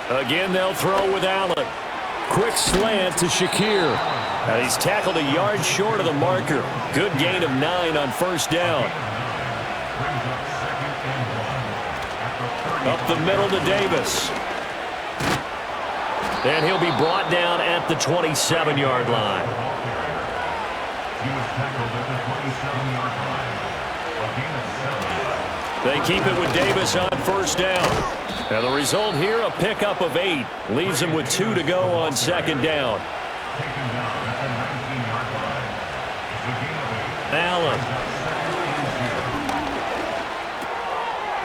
Again, they'll throw with Allen. Quick slant to Shakir. Now he's tackled a yard short of the marker. Good gain of 9 on first down. Up the middle to Davis. And he'll be brought down at the 27-yard line. He was tackled at the 27-yard line. A gain of 7. They keep it with Davis on first down. And the result here, a pickup of 8. Leaves him with 2 to go on second down. Taken down at the 19-yard line. It's a gain of 8. Allen.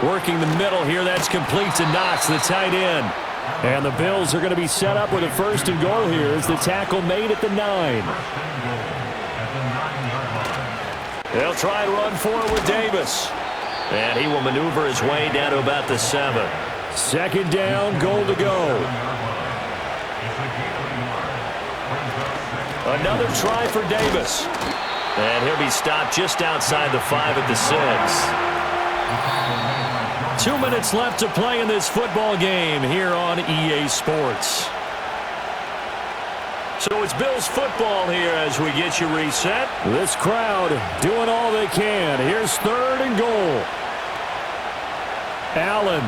Working the middle here. That's complete to Knox, the tight end. And the Bills are going to be set up with a 1st and goal here as the tackle made at the 9. They'll try and run forward with Davis. And he will maneuver his way down to about the 7. Second down, goal to go. Another try for Davis. And he'll be stopped just outside the 5 at the 6. 2 minutes left to play in this football game here on EA Sports. So it's Bills football here as we get you reset. This crowd doing all they can. Here's 3rd and goal. Allen.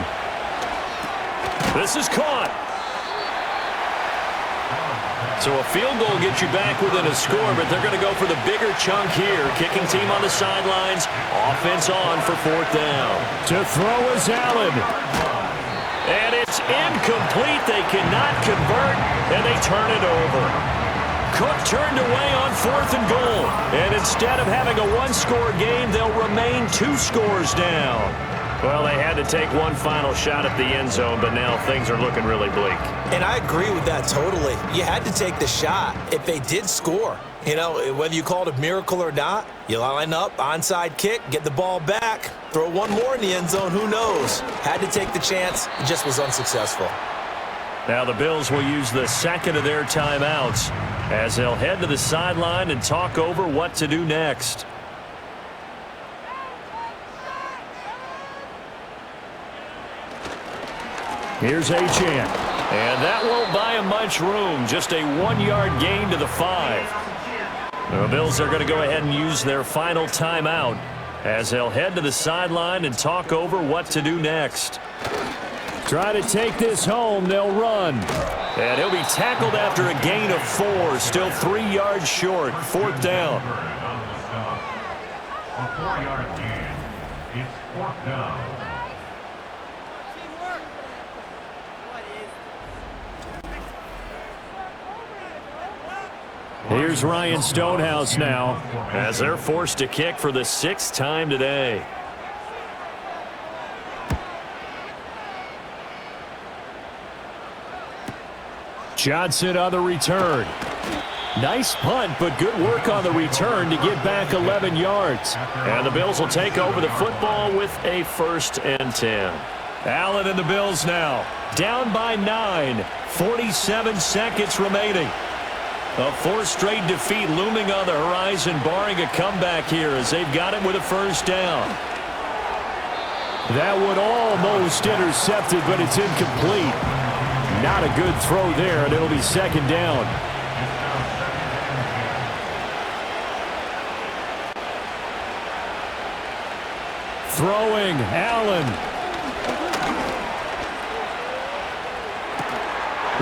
This is caught. So a field goal gets you back within a score, but they're going to go for the bigger chunk here. Kicking team on the sidelines. Offense on for 4th down. To throw is Allen. And it's incomplete. They cannot convert, and they turn it over. Cook turned away on 4th and goal. And instead of having a 1-score game, they'll remain 2 scores down. Well, they had to take one final shot at the end zone, but now things are looking really bleak. And I agree with that totally. You had to take the shot if they did score. Whether you call it a miracle or not, you line up, onside kick, get the ball back, throw one more in the end zone, who knows? Had to take the chance, it just was unsuccessful. Now the Bills will use the 2nd of their timeouts as they'll head to the sideline and talk over what to do next. Here's Achane. And that won't buy him much room. Just a 1-yard gain to the 5. The Bills are going to go ahead and use their final timeout as they'll head to the sideline and talk over what to do next. Try to take this home. They'll run. And he'll be tackled after a gain of 4. Still 3 yards short. 4th down. A 4-yard gain. It's 4th down. Here's Ryan Stonehouse now as they're forced to kick for the 6th time today. Johnson on the return. Nice punt, but good work on the return to get back 11 yards. And the Bills will take over the football with a 1st and 10. Allen and the Bills now down by 9. 47 seconds remaining. A 4th straight defeat looming on the horizon, barring a comeback here as they've got it with a 1st down. That one almost intercepted, but it's incomplete. Not a good throw there, and it'll be 2nd down. Throwing, Allen.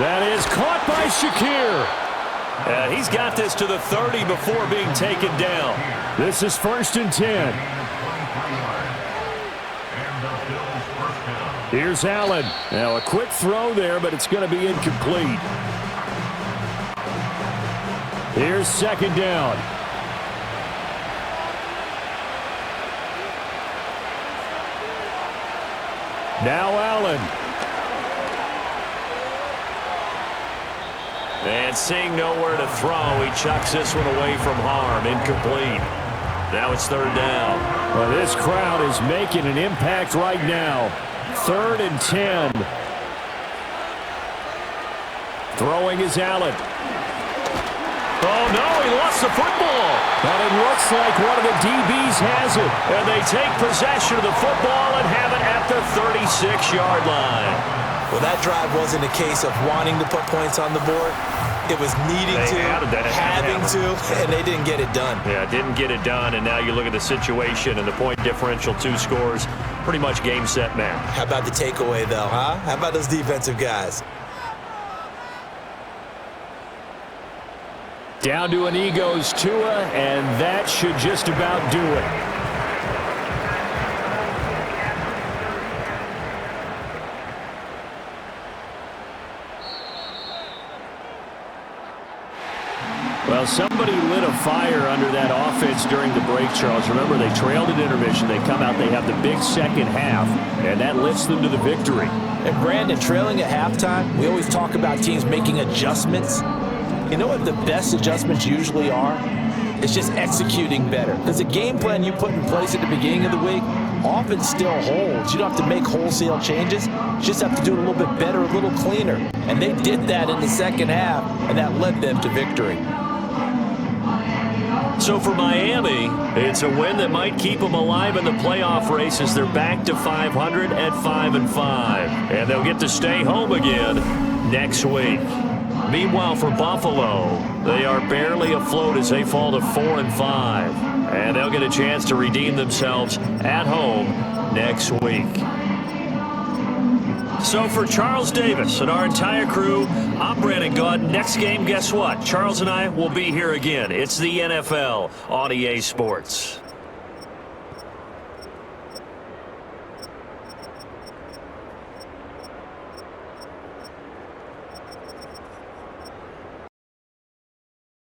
That is caught by Shakir. He's got this to the 30 before being taken down. This is 1st and 10. Here's Allen. Now a quick throw there, but it's going to be incomplete. Here's 2nd down. Now Allen. And seeing nowhere to throw, he chucks this one away from harm. Incomplete. Now it's 3rd down. Well, this crowd is making an impact right now. 3rd and 10. Throwing is Allen. Oh, no, he lost the football. But it looks like one of the DBs has it. And they take possession of the football and have it at the 36-yard line. Well, that drive wasn't a case of wanting to put points on the board. It was needing having to, and they didn't get it done. Yeah, didn't get it done, and now you look at the situation and the point differential, 2 scores, pretty much game, set, match. How about the takeaway, though, huh? How about those defensive guys? Down to an knee goes Tua, and that should just about do it. Well, somebody lit a fire under that offense during the break, Charles. Remember, they trailed at intermission. They come out, they have the big second half, and that lifts them to the victory. And, Brandon, trailing at halftime, we always talk about teams making adjustments. You know what the best adjustments usually are? It's just executing better. Because the game plan you put in place at the beginning of the week often still holds. You don't have to make wholesale changes. You just have to do it a little bit better, a little cleaner. And they did that in the second half, and that led them to victory. So for Miami, it's a win that might keep them alive in the playoff race as they're back to 500 at 5-5. And they'll get to stay home again next week. Meanwhile, for Buffalo, they are barely afloat as they fall to 4-5. And they'll get a chance to redeem themselves at home next week. So for Charles Davis and our entire crew, I'm Brandon Gaud. Next game, guess what? Charles and I will be here again. It's the NFL on EA Sports.